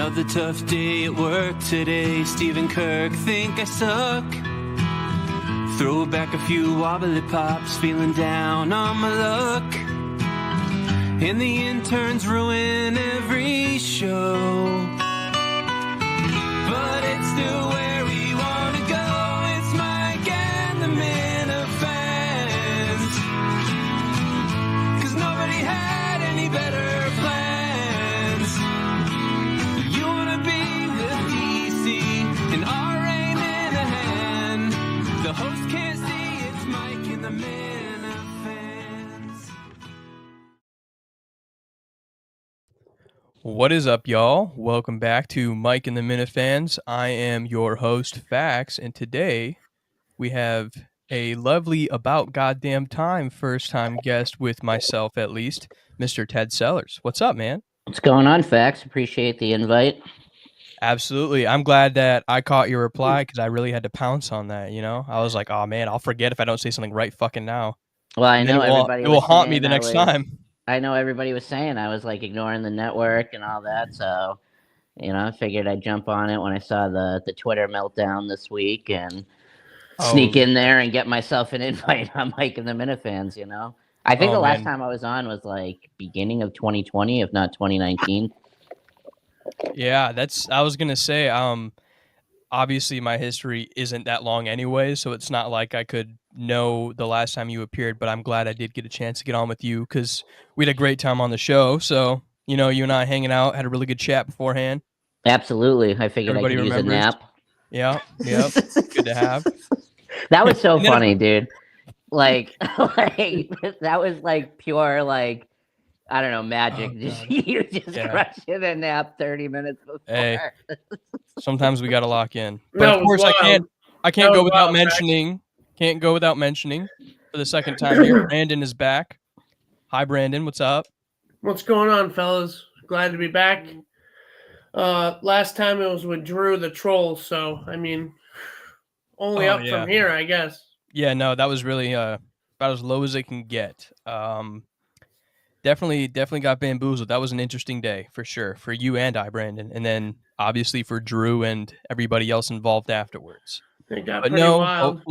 Another tough day at work today. Stephen Kirk, think I suck. Throw back a few wobbly pops, feeling down on my luck. And the interns ruin every show. But it's still where we want to go. It's Mike and the Minifans. 'Cause nobody had any better plans. You want to be with DC and RA Minihane. The host can't see, it's Mike and the Minifans. What is up, y'all? Welcome back to Mike and the Minifans. I am your host, Fax, and today we have a lovely about goddamn time first-time guest with myself, at least, Mr. Ted Sellers. What's up, man? What's going on, Fax? Appreciate the invite. Absolutely. I'm glad that I caught your reply because I really had to pounce on that, you know? I was like, oh, man, I'll forget if I don't say something right fucking now. Well, I And then know everybody it will haunt me the next time. I know everybody was saying I was like ignoring the network and all that, so I figured I'd jump on it when I saw the Twitter meltdown this week and sneak in there and get myself an invite on Mike and the Minifans. I think the last time I was on was like beginning of 2020, if not 2019. Yeah, I was gonna say, obviously my history isn't that long anyway, so it's not like I could know the last time you appeared, but I'm glad I did get a chance to get on with you because we had a great time on the show. So, you and I hanging out, had a really good chat beforehand. Absolutely. I figured I could use a nap. Yeah. Good to have. That was so funny, dude. Like that was like pure, like, I don't know, magic. You just crushing a nap 30 minutes before. Hey, sometimes we got to lock in. But of course, I can't go without mentioning. Can't go without mentioning for the second time here. Brandon is back. Hi, Brandon. What's up? What's going on, fellas? Glad to be back. Last time it was with Drew the Troll, so I mean, only up from here, I guess. Yeah, no, that was really about as low as it can get. Definitely got bamboozled. That was an interesting day for sure for you and I, Brandon, and then obviously for Drew and everybody else involved afterwards. It got pretty wild.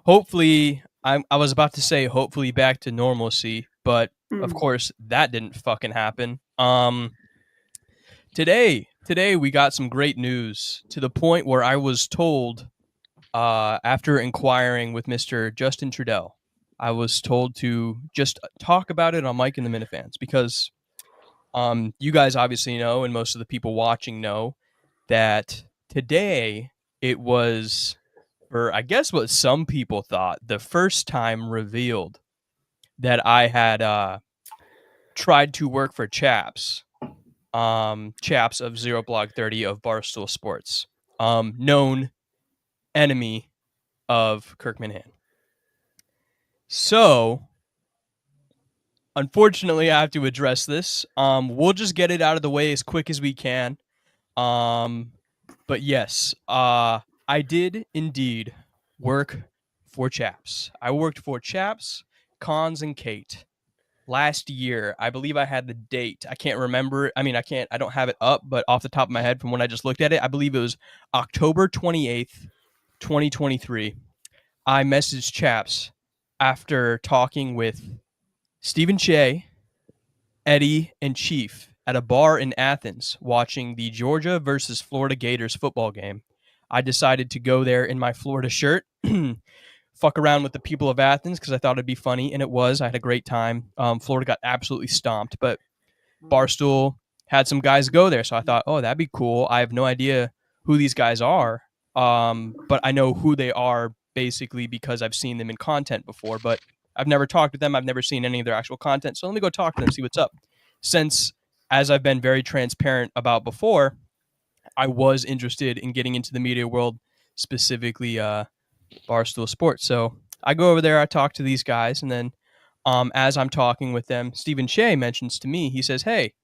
Hopefully, I was about to say hopefully back to normalcy, but of course that didn't fucking happen. Today we got some great news to the point where I was told, after inquiring with Mr. Justin Trudell, I was told to just talk about it on Mike and the Minifans because you guys obviously know, and most of the people watching know, that today it was, for I guess what some people thought, the first time revealed that I had tried to work for Chaps. Chaps of Zero Blog 30 of Barstool Sports, known enemy of Kirk Minihane. So, unfortunately, I have to address this. We'll just get it out of the way as quick as we can. But yes, I did indeed work for Chaps. I worked for Chaps, Cons, and Kate last year. I believe I had the date. I can't remember. I mean, I don't have it up, but off the top of my head from when I just looked at it, I believe it was October 28th, 2023. I messaged Chaps after talking with Stephen Shea, Eddie, and Chief at a bar in Athens watching the Georgia versus Florida Gators football game. I decided to go there in my Florida shirt, fuck around with the people of Athens because I thought it'd be funny, and it was. I had a great time. Florida got absolutely stomped, but Barstool had some guys go there, so I thought, oh, that'd be cool. I have no idea who these guys are, but I know who they are basically because I've seen them in content before, but I've never talked to them. I've never seen any of their actual content, so let me go talk to them, see what's up. Since, as I've been very transparent about before, I was interested in getting into the media world, specifically Barstool Sports. So I go over there, I talk to these guys, and then as I'm talking with them, Stephen Shea mentions to me, he says, hey,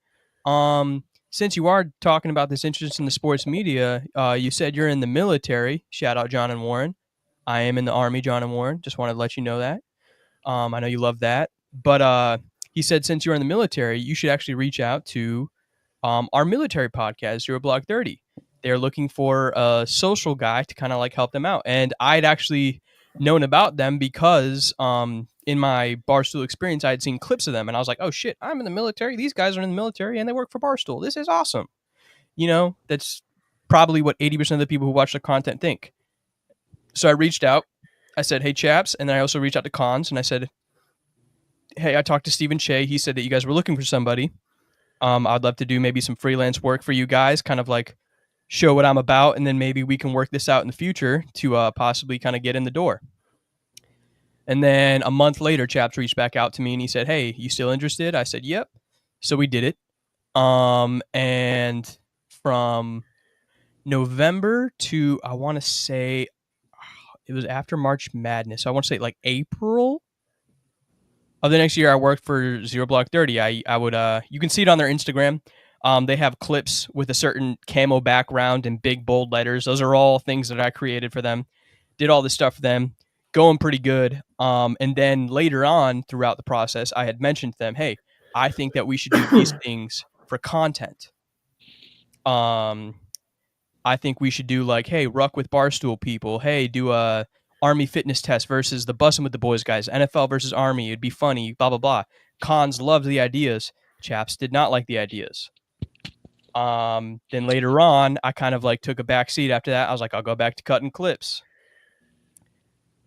since you are talking about this interest in the sports media, you said you're in the military. Shout out John and Warren. I am in the Army, John and Warren. Just wanted to let you know that. I know you love that. But he said, since you're in the military, you should actually reach out to our military podcast, Zero Block 30. They're looking for a social guy to kind of like help them out. And I'd actually known about them because in my Barstool experience, I had seen clips of them and I was like, oh shit, I'm in the military. These guys are in the military and they work for Barstool. This is awesome. You know, that's probably what 80% of the people who watch the content think. So I reached out. I said, hey, Chaps. And then I also reached out to Cons and I said, hey, I talked to Stephen Che. He said that you guys were looking for somebody. I'd love to do maybe some freelance work for you guys, kind of like show what I'm about, and then maybe we can work this out in the future to possibly kind of get in the door. And then a month later, Chaps reached back out to me and he said, hey, you still interested? I said, yep. So we did it. And from November to, I want to say, it was after March Madness. So I want to say like April of the next year, I worked for Zero Block 30. I would you can see it on their Instagram. They have clips with a certain camo background and big bold letters. Those are all things that I created for them. Did all this stuff for them. Going pretty good. And then later on throughout the process, I had mentioned to them, hey, I think that we should do these things for content. I think we should do like, hey, ruck with Barstool people. Hey, do a Army fitness test versus the Bussin' with the Boys guys. NFL versus Army. It'd be funny, blah, blah, blah. Cons loved the ideas. Chaps did not like the ideas. Then later on, I kind of like took a back seat after that. I was like, I'll go back to cutting clips.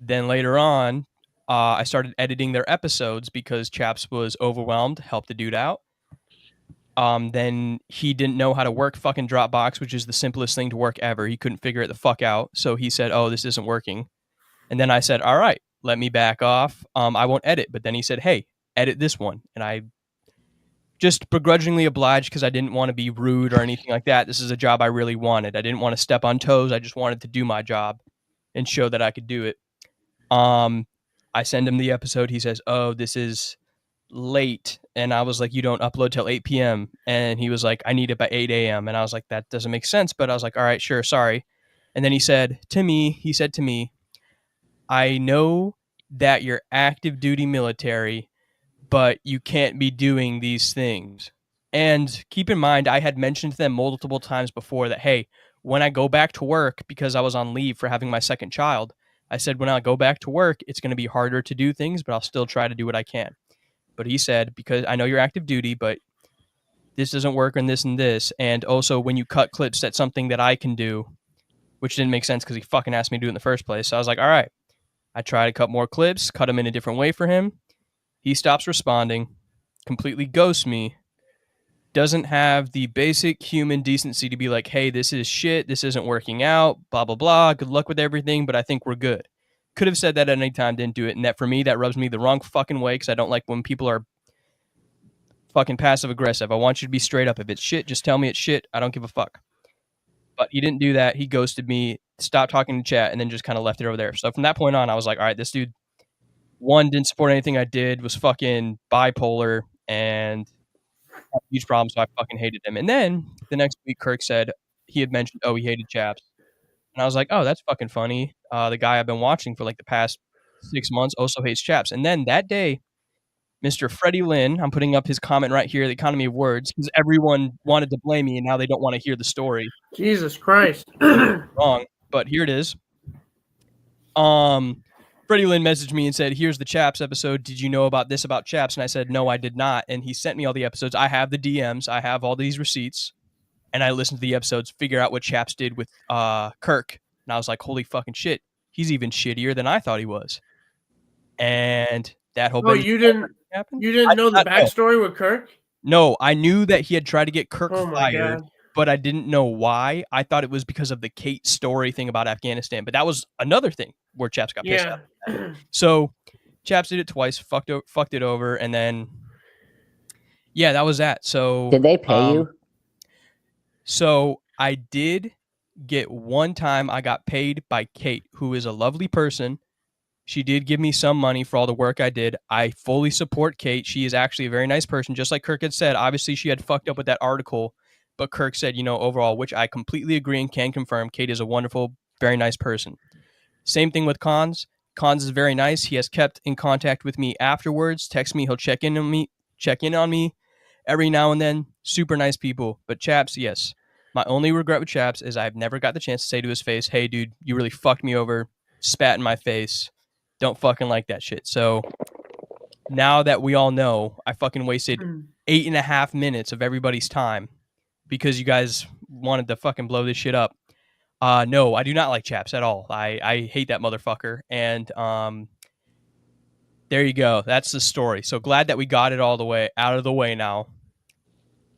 Then later on, I started editing their episodes because Chaps was overwhelmed, helped the dude out. Then he didn't know how to work fucking Dropbox, which is the simplest thing to work ever. He couldn't figure it the fuck out. So he said, oh, this isn't working. And then I said, all right, let me back off. I won't edit. But then he said, hey, edit this one. And I just begrudgingly obliged because I didn't want to be rude or anything like that. This is a job I really wanted. I didn't want to step on toes. I just wanted to do my job and show that I could do it. I send him the episode. He says, oh, this is late. And I was like, you don't upload till 8 p.m. And he was like, I need it by 8 a.m. And I was like, that doesn't make sense. But I was like, all right, sure, sorry. And then he said to me, I know that you're active duty military, but you can't be doing these things. And keep in mind, I had mentioned to them multiple times before that, hey, when I go back to work, because I was on leave for having my second child, I said, when I go back to work, it's going to be harder to do things, but I'll still try to do what I can. But he said, because I know you're active duty, but this doesn't work on this and this. And also when you cut clips, that's something that I can do, which didn't make sense because he fucking asked me to do it in the first place. So I was like, all right. I try to cut more clips, cut them in a different way for him. He stops responding, completely ghosts me, doesn't have the basic human decency to be like, hey, this is shit, this isn't working out, blah, blah, blah, good luck with everything, but I think we're good. Could have said that at any time, didn't do it. And that for me, that rubs me the wrong fucking way because I don't like when people are fucking passive aggressive. I want you to be straight up. If it's shit, just tell me it's shit. I don't give a fuck. But he didn't do that. He ghosted me, stopped talking to chat, and then just kind of left it over there. So from that point on, I was like, all right, this dude, one, didn't support anything I did, was fucking bipolar, and had a huge problem, so I fucking hated him. And then the next week, Kirk said he had mentioned, oh, he hated Chaps. And I was like, oh, that's fucking funny. The guy I've been watching for like the past 6 months also hates Chaps. And then that day, Mr. Freddie Lynn, I'm putting up his comment right here, The Economy of Words, because everyone wanted to blame me, and now they don't want to hear the story. Jesus Christ. Wrong, but here it is. Freddie Lynn messaged me and said, here's the Chaps episode. Did you know about this about Chaps? And I said, no, I did not. And he sent me all the episodes. I have the DMs. I have all these receipts. And I listened to the episodes, figure out what Chaps did with Kirk. And I was like, holy fucking shit. He's even shittier than I thought he was. And that whole you didn't know the backstory with Kirk? No, I knew that he had tried to get Kirk fired, God. but I didn't know why. I thought it was because of the Kate story thing about Afghanistan, but that was another thing where Chaps got pissed off. So Chaps did it twice, fucked it over, and then that was that. So did they pay you? So I did get one time I got paid by Kate, who is a lovely person. She did give me some money for all the work I did. I fully support Kate. She is actually a very nice person. Just like Kirk had said, obviously she had fucked up with that article, but Kirk said, overall, which I completely agree and can confirm, Kate is a wonderful, very nice person. Same thing with Cons. Cons is very nice. He has kept in contact with me afterwards, text me, he'll check in on me. every now and then, super nice people. But Chaps, yes. My only regret with Chaps is I've never got the chance to say to his face, hey, dude, you really fucked me over, spat in my face. Don't fucking like that shit. So now that we all know, I fucking wasted 8.5 minutes of everybody's time because you guys wanted to fucking blow this shit up. No, I do not like Chaps at all. I hate that motherfucker. And there you go. That's the story. So glad that we got it all the way out of the way now.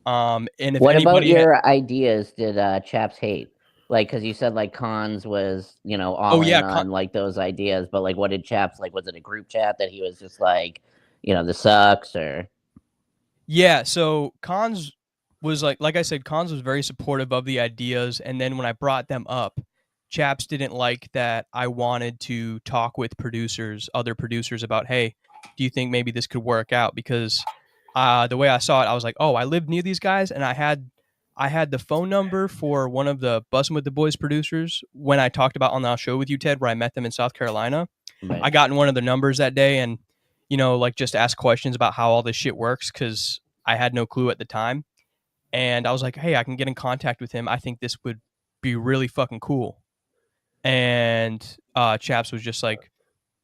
And if what about anybody your ideas did Chaps hate? Like, because you said like Cons was, all in on like those ideas, but like, what did Chaps like? Was it a group chat that he was just like, this sucks or? Yeah, so Cons was like I said, Cons was very supportive of the ideas, and then when I brought them up, Chaps didn't like that I wanted to talk with other producers about, hey, do you think maybe this could work out? Because the way I saw it, I was like, oh, I lived near these guys, and I had the phone number for one of the Bussin' with the Boys producers when I talked about on the show with you, Ted, where I met them in South Carolina. Right. I got in one of their numbers that day and, like just ask questions about how all this shit works because I had no clue at the time. And I was like, hey, I can get in contact with him. I think this would be really fucking cool. And Chaps was just like,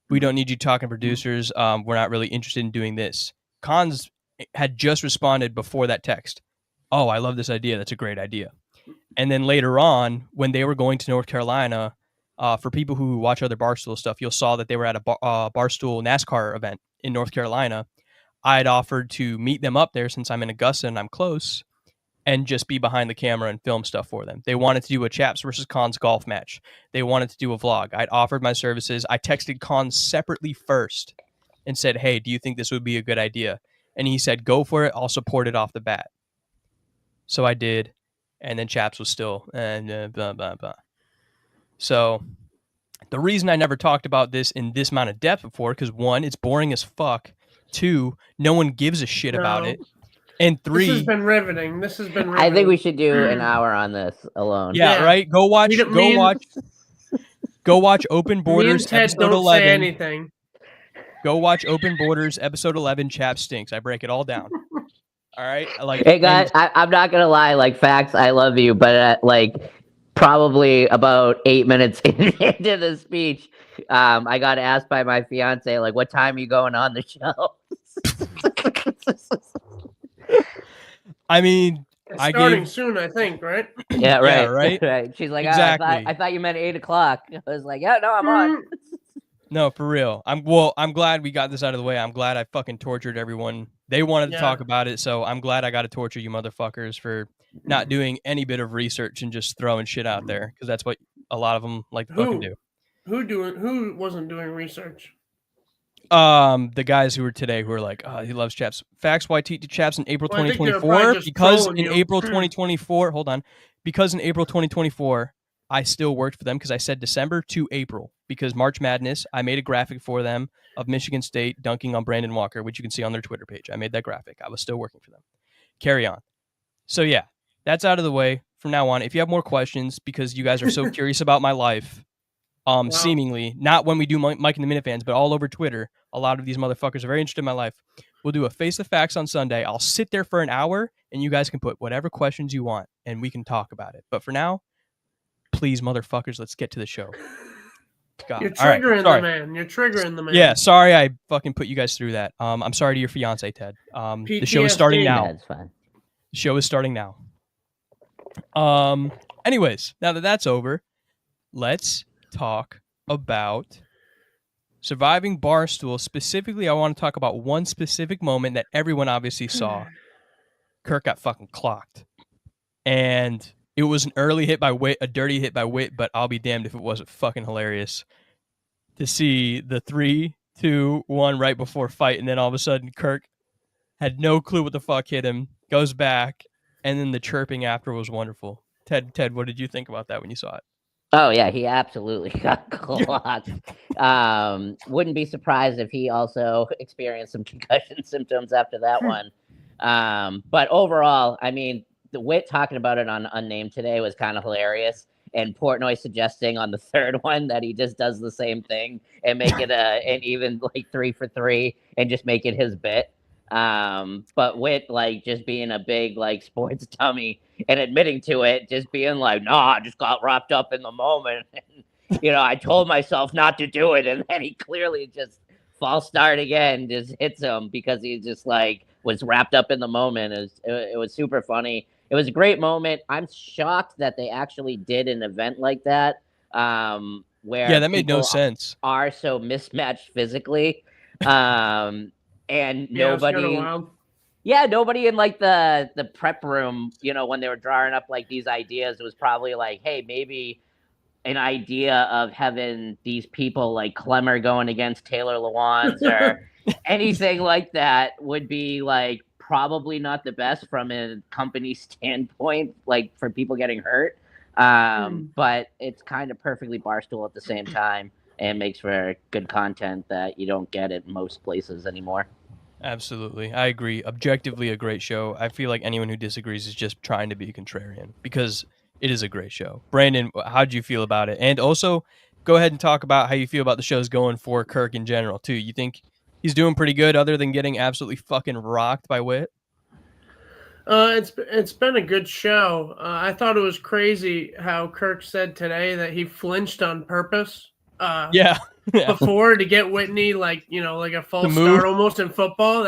we don't need you talking producers. We're not really interested in doing this. Cons had just responded before that text. Oh, I love this idea. That's a great idea. And then later on, when they were going to North Carolina, for people who watch other Barstool stuff, you'll saw that they were at a Barstool NASCAR event in North Carolina. I had offered to meet them up there since I'm in Augusta and I'm close and just be behind the camera and film stuff for them. They wanted to do a Chaps versus Cons golf match. They wanted to do a vlog. I'd offered my services. I texted Cons separately first and said, hey, do you think this would be a good idea? And he said, go for it. I'll support it off the bat. So I did. And then Chaps was still, and blah, blah, blah. So the reason I never talked about this in this amount of depth before, because 1, it's boring as fuck. 2, no one gives a shit about it. And 3, this has been riveting. I think we should do an hour on this alone. Yeah, right. Go watch Open Borders Ted episode don't 11. Say anything. Go watch Open Borders episode 11. Chaps stinks. I break it all down. All right. Hey guys, I'm not gonna lie. Like, facts, I love you, but probably about 8 minutes into the speech, I got asked by my fiance, like, what time are you going on the show? I mean, it's starting soon, I think, right? Yeah, right. Yeah, right. Right. She's like, exactly. I thought you meant 8 o'clock. I was like, yeah, no, I'm on. No, for real. I'm glad we got this out of the way. I'm glad I fucking tortured everyone. They wanted to talk about it, so I'm glad I got to torture you motherfuckers for not doing any bit of research and just throwing shit out there, because that's what a lot of them like to fucking do. Who wasn't doing research? The guys who were today who were like, oh, he loves Chaps. Facts why teach Chaps in April 2024 because in April 2024, hold on, because in April 2024 I still worked for them because I said December to April because March Madness, I made a graphic for them of Michigan State dunking on Brandon Walker, which you can see on their Twitter page. I made that graphic. I was still working for them. Carry on. So yeah, that's out of the way from now on. If you have more questions, because you guys are so curious about my life, seemingly, not when we do Mike and the Minifans, but all over Twitter, a lot of these motherfuckers are very interested in my life. We'll do a Face the Facts on Sunday. I'll sit there for an hour, and you guys can put whatever questions you want, and we can talk about it. But for now, please, motherfuckers, let's get to the show. God. You're triggering the man. You're triggering the man. Yeah, sorry I fucking put you guys through that. I'm sorry to your fiance, Ted. The show is starting now. That's fine. The show is starting now. Anyways, now that that's over, let's talk about surviving Barstool. Specifically, I want to talk about one specific moment that everyone obviously saw. Kirk got fucking clocked. And it was an early hit by Wit, a dirty hit by Wit, but I'll be damned if it wasn't fucking hilarious to see the 3, 2, 1 right before fight, and then all of a sudden Kirk had no clue what the fuck hit him, goes back, and then the chirping after was wonderful. Ted, what did you think about that when you saw it? Oh yeah, he absolutely got clocked. Wouldn't be surprised if he also experienced some concussion symptoms after that one. But overall, I mean, the Wit talking about it on Unnamed today was kind of hilarious. And Portnoy suggesting on the third one that he just does the same thing and make it an even like 3 for 3 and just make it his bit. But with like just being a big like sports dummy and admitting to it, just being like, no, I just got wrapped up in the moment. And, I told myself not to do it. And then he clearly just false start again, just hits him because he just like was wrapped up in the moment. It was super funny. It was a great moment. I'm shocked that they actually did an event like that. Where that made no sense. Are so mismatched physically. And nobody in like the prep room, when they were drawing up like these ideas, it was probably like, hey, maybe an idea of having these people like Clemmer going against Taylor Lewans or anything like that would be like probably not the best from a company standpoint, like for people getting hurt. But it's kind of perfectly Barstool at the same time, and makes for good content that you don't get at most places anymore. Absolutely. I agree. Objectively a great show. I feel like anyone who disagrees is just trying to be contrarian because it is a great show. Brandon, how do you feel about it? And also, go ahead and talk about how you feel about the show's going for Kirk in general, too. You think he's doing pretty good other than getting absolutely fucking rocked by Whit? It's been a good show. I thought it was crazy how Kirk said today that he flinched on purpose. Before to get Whitney, like a false start almost in football.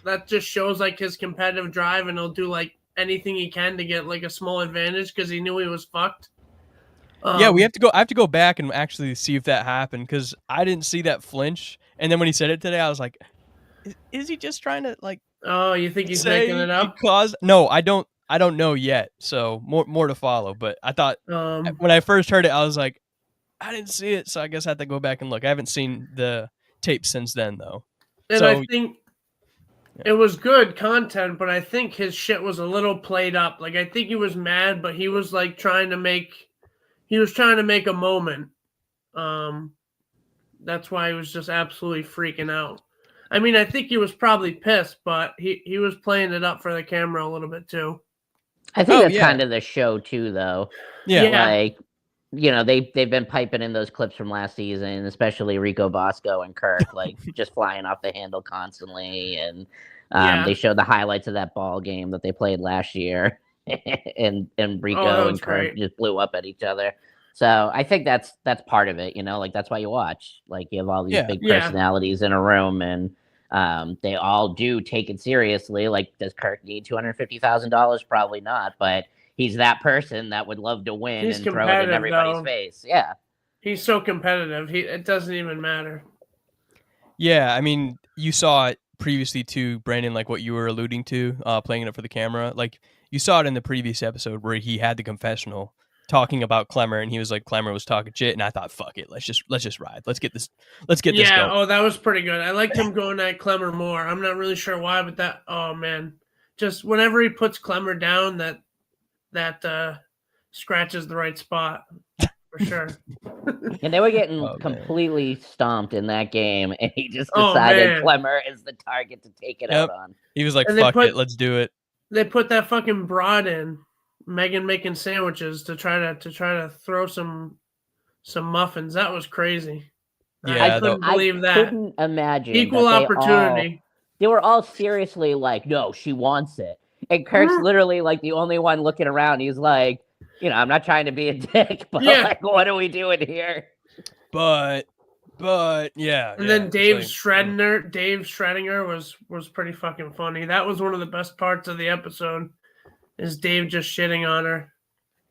That just shows like his competitive drive, and he'll do like anything he can to get like a small advantage because he knew he was fucked. I have to go back and actually see if that happened because I didn't see that flinch. And then when he said it today, I was like, is he just trying to like? Oh, you think he's making it up? No, I don't know yet. So more to follow. But I thought when I first heard it, I was like, I didn't see it, so I guess I have to go back and look. I haven't seen the tape since then, though. And I think it was good content, but I think his shit was a little played up. Like, I think he was mad, but he was like trying to make a moment. That's why he was just absolutely freaking out. I mean, I think he was probably pissed, but he was playing it up for the camera a little bit too. I think that's kind of the show too, though. Yeah. Like, they've been piping in those clips from last season, especially Rico Bosco and Kirk, like just flying off the handle constantly. And they showed the highlights of that ball game that they played last year, and Rico and Kirk just blew up at each other. So I think that's part of it, like that's why you watch. Like you have all these big personalities in a room, and they all do take it seriously. Like, does Kirk need $250,000? Probably not, but he's that person that would love to win and throw it in everybody's face. Yeah. He's so competitive. It doesn't even matter. Yeah, I mean, you saw it previously too, Brandon, like what you were alluding to, playing it for the camera. Like, you saw it in the previous episode where he had the confessional talking about Clemmer, and he was like, Clemmer was talking shit, and I thought, fuck it, let's just ride. Let's get this going. Yeah, that was pretty good. I liked him going at Clemmer more. I'm not really sure why, but oh man. Just whenever he puts Clemmer down, that scratches the right spot for sure. And they were getting completely stomped in that game, and he just decided Clemmer is the target to take it out on. He was like, fuck it, let's do it. They put that fucking broad in, Megan making sandwiches to try to throw some muffins. That was crazy. Yeah, I couldn't believe that. I couldn't imagine. Equal opportunity. They were all seriously like, no, she wants it. And Kirk's literally like the only one looking around. He's like, I'm not trying to be a dick, but like, what are we doing here? But yeah. And then Dave Schrodinger was pretty fucking funny. That was one of the best parts of the episode, is Dave just shitting on her.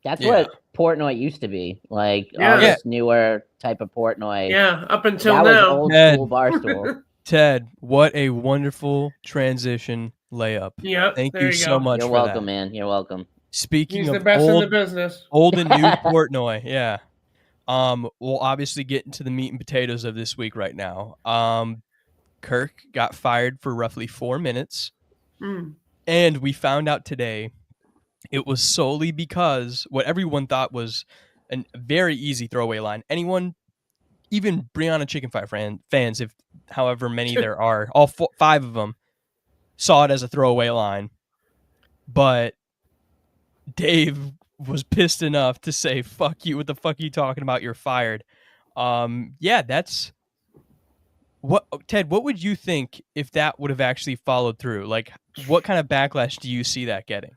That's what Portnoy used to be. Like, all this newer type of Portnoy. Yeah, up until that now. Was old school Barstool. Ted, what a wonderful transition layup. Yep. Thank you so much. You're welcome, man. You're welcome. Speaking of the best in the business. Old and new Portnoy, yeah. We'll obviously get into the meat and potatoes of this week right now. Kirk got fired for roughly 4 minutes. And we found out today it was solely because what everyone thought was a very easy throwaway line. Anyone, even Brianna Chicken Fire fans, if however many there are, all 5 of them saw it as a throwaway line. But Dave was pissed enough to say, fuck you, what the fuck are you talking about? You're fired. Yeah, that's Ted, what would you think if that would have actually followed through? Like, what kind of backlash do you see that getting?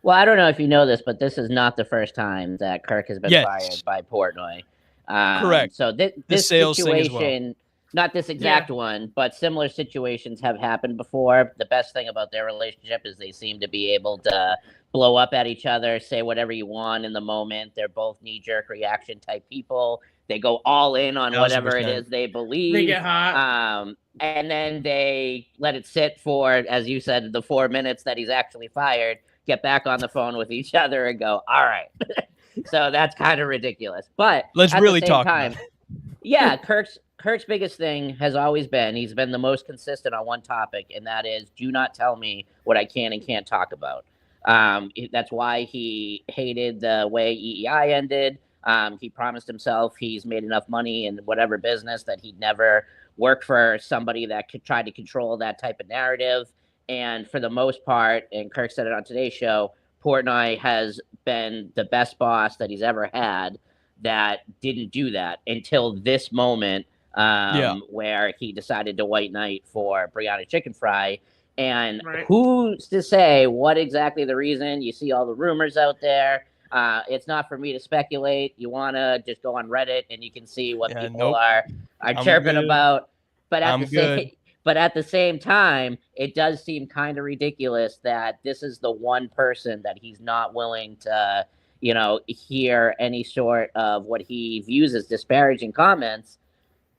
Well, I don't know if you know this, but this is not the first time that Kirk has been fired by Portnoy. Correct. So this sales situation, thing as well. not this exact one, but similar situations have happened before. The best thing about their relationship is they seem to be able to blow up at each other, say whatever you want in the moment. They're both knee-jerk reaction type people. They go all in on whatever it is they believe. They get hot. And then they let it sit for, as you said, the 4 minutes that he's actually fired, get back on the phone with each other and go, all right. So that's kind of ridiculous. But let's really talk about it. Yeah, Kirk's biggest thing has always been, he's been the most consistent on one topic, and that is, do not tell me what I can and can't talk about. That's why he hated the way EEI ended. He promised himself he's made enough money in whatever business that he'd never work for somebody that could try to control that type of narrative. And for the most part, and Kirk said it on today's show, Portnoy has been the best boss that he's ever had that didn't do that until this moment where he decided to white knight for Brianna Chicken Fry. And who's to say what exactly the reason? You see all the rumors out there. It's not for me to speculate. You want to just go on Reddit and you can see what people are chirping about. But at the same time, it does seem kind of ridiculous that this is the one person that he's not willing to, hear any sort of what he views as disparaging comments.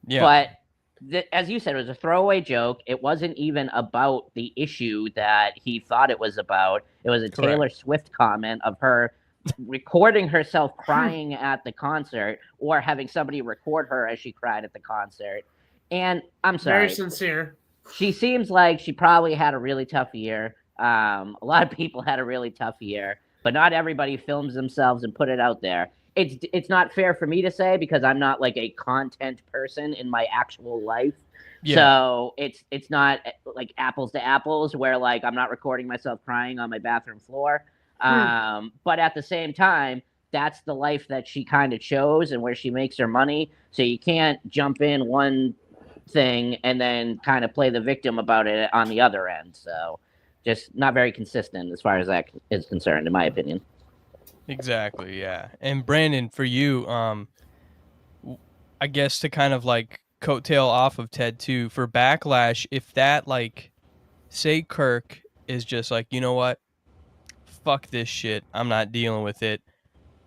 Yeah. But as you said, it was a throwaway joke. It wasn't even about the issue that he thought it was about. It was a Taylor Swift comment of her recording herself crying at the concert, or having somebody record her as she cried at the concert. And I'm sorry. Very sincere. She seems like she probably had a really tough year. A lot of people had a really tough year, but not everybody films themselves and put it out there. It's not fair for me to say because I'm not like a content person in my actual life. Yeah. So it's not like apples to apples where like I'm not recording myself crying on my bathroom floor. But at the same time, that's the life that she kind of chose and where she makes her money. So you can't jump in one thing and then kind of play the victim about it on the other end. So just not very consistent as far as that is concerned, in my opinion. Exactly. Yeah. And Brandon, for you, I guess to kind of like coattail off of Ted too, for backlash, if that like, say Kirk is just like, you know what? Fuck this shit. I'm not dealing with it.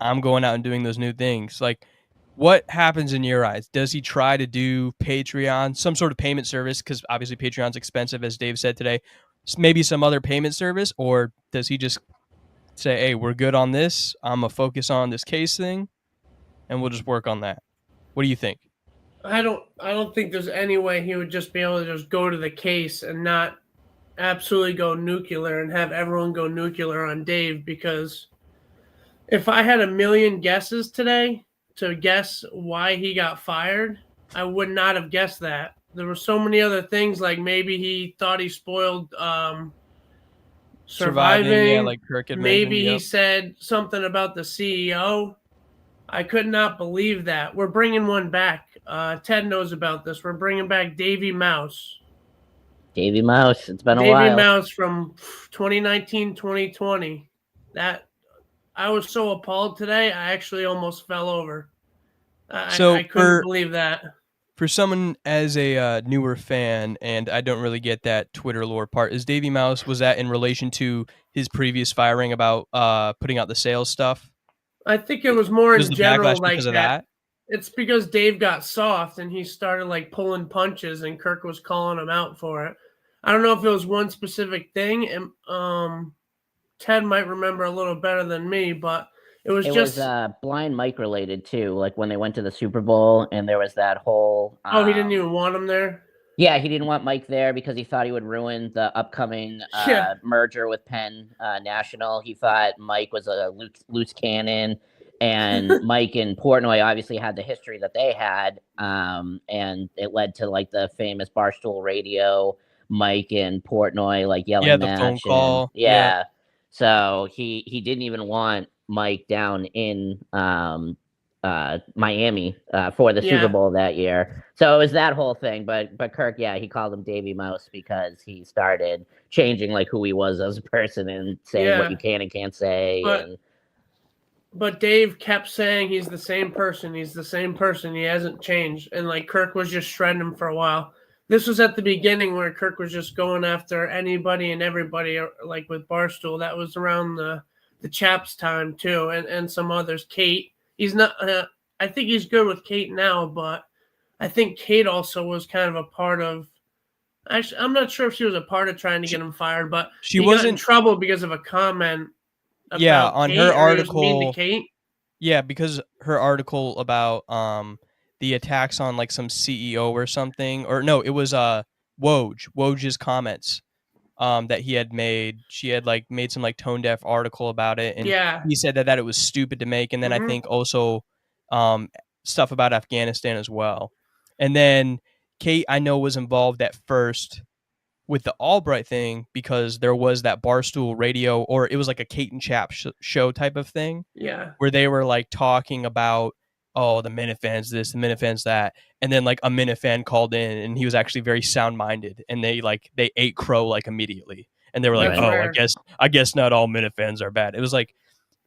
I'm going out and doing those new things. Like, what happens in your eyes? Does he try to do Patreon, some sort of payment service? Because obviously Patreon's expensive, as Dave said today. Maybe some other payment service, or does he just say, hey, we're good on this. I'm going to focus on this case thing, and we'll just work on that. What do you think? I don't think there's any way he would just be able to just go to the case and not absolutely go nuclear and have everyone go nuclear on Dave, because if I had a million guesses today to guess why he got fired, I would not have guessed that. There were so many other things, like maybe he thought he spoiled surviving. Yeah, like Kirk had maybe he said something about the CEO. I could not believe that. We're bringing one back. Ted knows about this. We're bringing back Davey Mouse. Davey Mouse. It's been a while. Davey Mouse from 2019, 2020. That I was so appalled today. I actually almost fell over. I couldn't believe that. For someone as a newer fan, and I don't really get that Twitter lore part, is Davey Mouse, was that in relation to his previous firing about putting out the sales stuff? I think it was more in general like because of that. It's because Dave got soft and he started like pulling punches, and Kirk was calling him out for it. I don't know if it was one specific thing, and Ted might remember a little better than me, but it was Blind Mike related too. Like when they went to the Super Bowl and there was that whole. He didn't even want him there. Yeah, he didn't want Mike there because he thought he would ruin the upcoming merger with Penn National. He thought Mike was a loose cannon, and Mike and Portnoy obviously had the history that they had, and it led to like the famous Barstool Radio. Mike and Portnoy like yelling the phone call. So he didn't even want Mike down in Miami for the Super Bowl that year. So it was that whole thing. But Kirk, he called him Davy Mouse because he started changing like who he was as a person and saying what you can and can't say. But Dave kept saying he's the same person. He's the same person. He hasn't changed. And like Kirk was just shredding him for a while. This was at the beginning where Kirk was just going after anybody and everybody, like with Barstool. That was around the Chaps time too, and some others. Kate, he's not. I think he's good with Kate now, but I think Kate also was kind of a part of. Actually, I'm not sure if she was a part of trying to get him fired, but she wasn't got in trouble because of a comment. On Kate, her article. Mean to Kate? Yeah, because her article about the attacks on like some CEO or something, or no, it was Woj's comments that he had made. She had like made some like tone deaf article about it, and he said that it was stupid to make. And then I think also stuff about Afghanistan as well. And then Kate, I know, was involved at first with the Albright thing because there was that Barstool radio, or it was like a Kate and Chaps show type of thing. Yeah. Where they were like talking about, oh, the Minifans this, the Minifans that. And then like a Minifan called in and he was actually very sound minded and they ate crow like immediately. And they were like, I guess not all Minifans are bad. It was like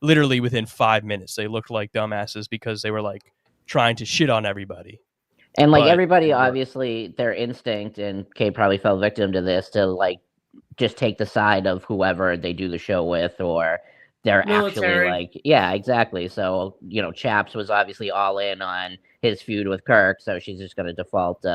literally within 5 minutes, they looked like dumbasses because they were like trying to shit on everybody. And like everybody, obviously, their instinct, and Kate probably fell victim to this, to like just take the side of whoever they do the show with, or they're military. Actually like, exactly. So, Chaps was obviously all in on his feud with Kirk, so she's just going to default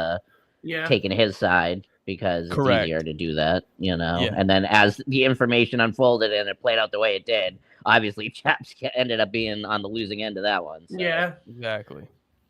taking his side because it's easier to do that, And then as the information unfolded and it played out the way it did, obviously Chaps ended up being on the losing end of that one. So. Yeah, exactly.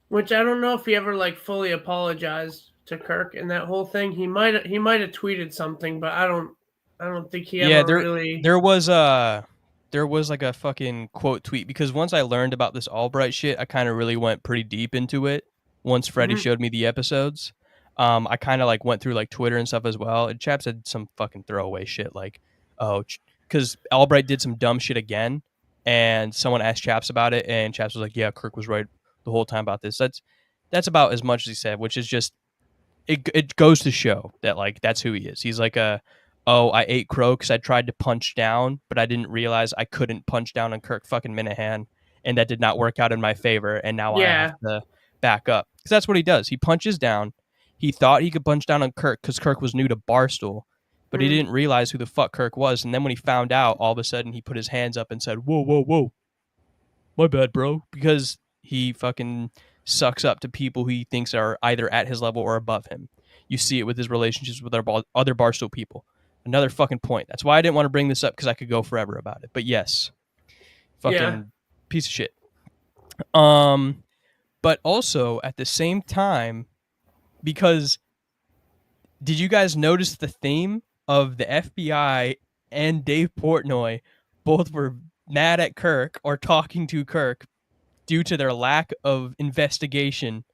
Which I don't know if he ever like fully apologized to Kirk in that whole thing. He might have tweeted something, but I don't think he ever really. There was like a fucking quote tweet because once I learned about this Albright shit, I kind of really went pretty deep into it. Once Freddie showed me the episodes, I kind of like went through like Twitter and stuff as well. And Chaps had some fucking throwaway shit like, because Albright did some dumb shit again, and someone asked Chaps about it, and Chaps was like, "Yeah, Kirk was right the whole time about this." That's about as much as he said, which is just it goes to show that like that's who he is. He's like I ate crow because I tried to punch down, but I didn't realize I couldn't punch down on Kirk fucking Minihane, and that did not work out in my favor, and now I have to back up. Because that's what he does. He punches down. He thought he could punch down on Kirk because Kirk was new to Barstool, but he didn't realize who the fuck Kirk was, and then when he found out, all of a sudden he put his hands up and said, whoa, my bad, bro, because he fucking sucks up to people who he thinks are either at his level or above him. You see it with his relationships with other Barstool people. Another fucking point. That's why I didn't want to bring this up because I could go forever about it. But yes, fucking piece of shit. But also at the same time, because did you guys notice the theme of the FBI and Dave Portnoy both were mad at Kirk or talking to Kirk due to their lack of investigation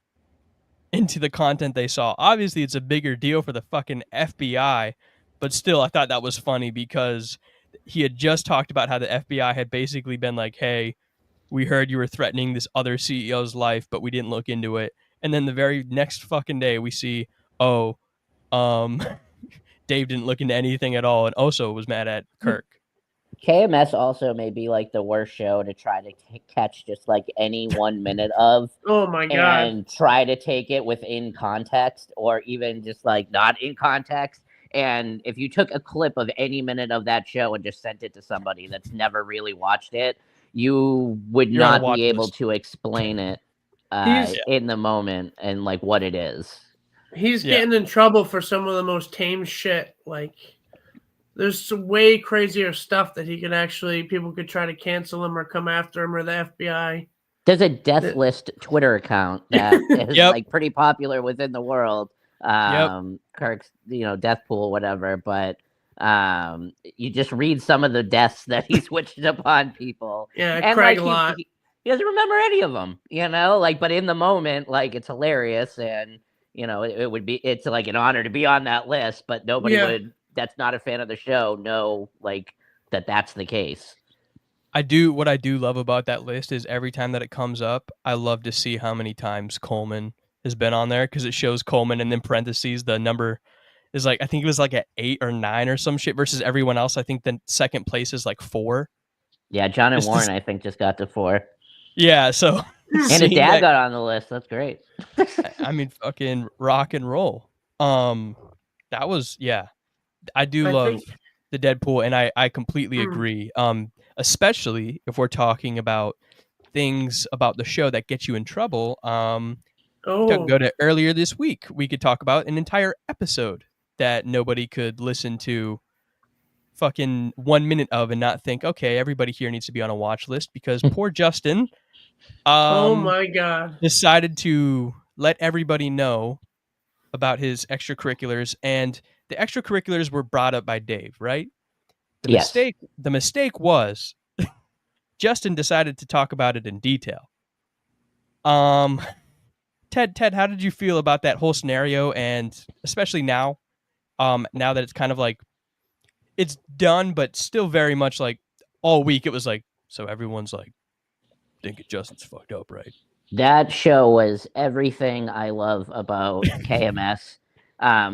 into the content they saw? Obviously, it's a bigger deal for the fucking FBI, but still, I thought that was funny because he had just talked about how the FBI had basically been like, hey, we heard you were threatening this other CEO's life, but we didn't look into it. And then the very next fucking day, we see, Dave didn't look into anything at all and also was mad at Kirk. KMS also may be like the worst show to try to catch just like any 1 minute of. Oh my God. And try to take it within context or even just like not in context. And if you took a clip of any minute of that show and just sent it to somebody that's never really watched it, you would not be able to explain it in the moment and like what it is. He's getting in trouble for some of the most tame shit. Like, there's some way crazier stuff that he could actually, people could try to cancel him or come after him or the FBI. There's a death list Twitter account that is like pretty popular within the world. Kirk's, death pool, whatever. But you just read some of the deaths that he's switched upon people. Yeah, and Craig a lot. He doesn't remember any of them, but in the moment, like, it's hilarious. And, it's like an honor to be on that list, but nobody would, that's not a fan of the show, know, like, that's the case. What I do love about that list is every time that it comes up, I love to see how many times Coleman has been on there, because it shows Coleman and then parentheses the number is like, I think it was like at 8 or 9 or some shit, versus everyone else. I think the second place is like 4. Yeah, John and Warren, I think, just got to 4. Yeah, so and his dad got on the list. That's great. I mean, fucking rock and roll. That was, yeah. I love the Deadpool, and I completely agree. Especially if we're talking about things about the show that get you in trouble. To go to earlier this week, we could talk about an entire episode that nobody could listen to fucking 1 minute of and not think, okay, everybody here needs to be on a watch list, because poor Justin oh my God, decided to let everybody know about his extracurriculars, and the extracurriculars were brought up by Dave, right? The mistake was Justin decided to talk about it in detail. Ted, how did you feel about that whole scenario, and especially now that it's kind of like it's done, but still very much like all week it was like, so everyone's like thinking Justin's fucked up, right? That show was everything I love about KMS.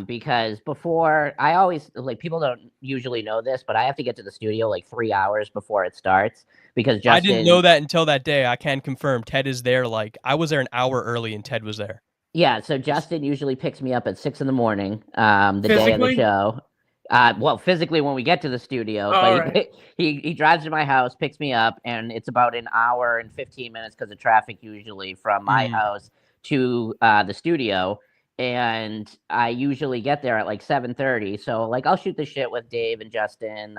Because before, I always, like, people don't usually know this, but I have to get to the studio like 3 hours before it starts, because Justin... I didn't know that until that day. I can confirm Ted is there. Like, I was there an hour early and Ted was there. Yeah, so Justin usually picks me up at 6 in the morning, the day of the show. Well, physically when we get to the studio, but right. he drives to my house, picks me up, and it's about an hour and 15 minutes because of traffic usually from my house to the studio. And I usually get there at like 7:30. So like I'll shoot the shit with Dave and Justin,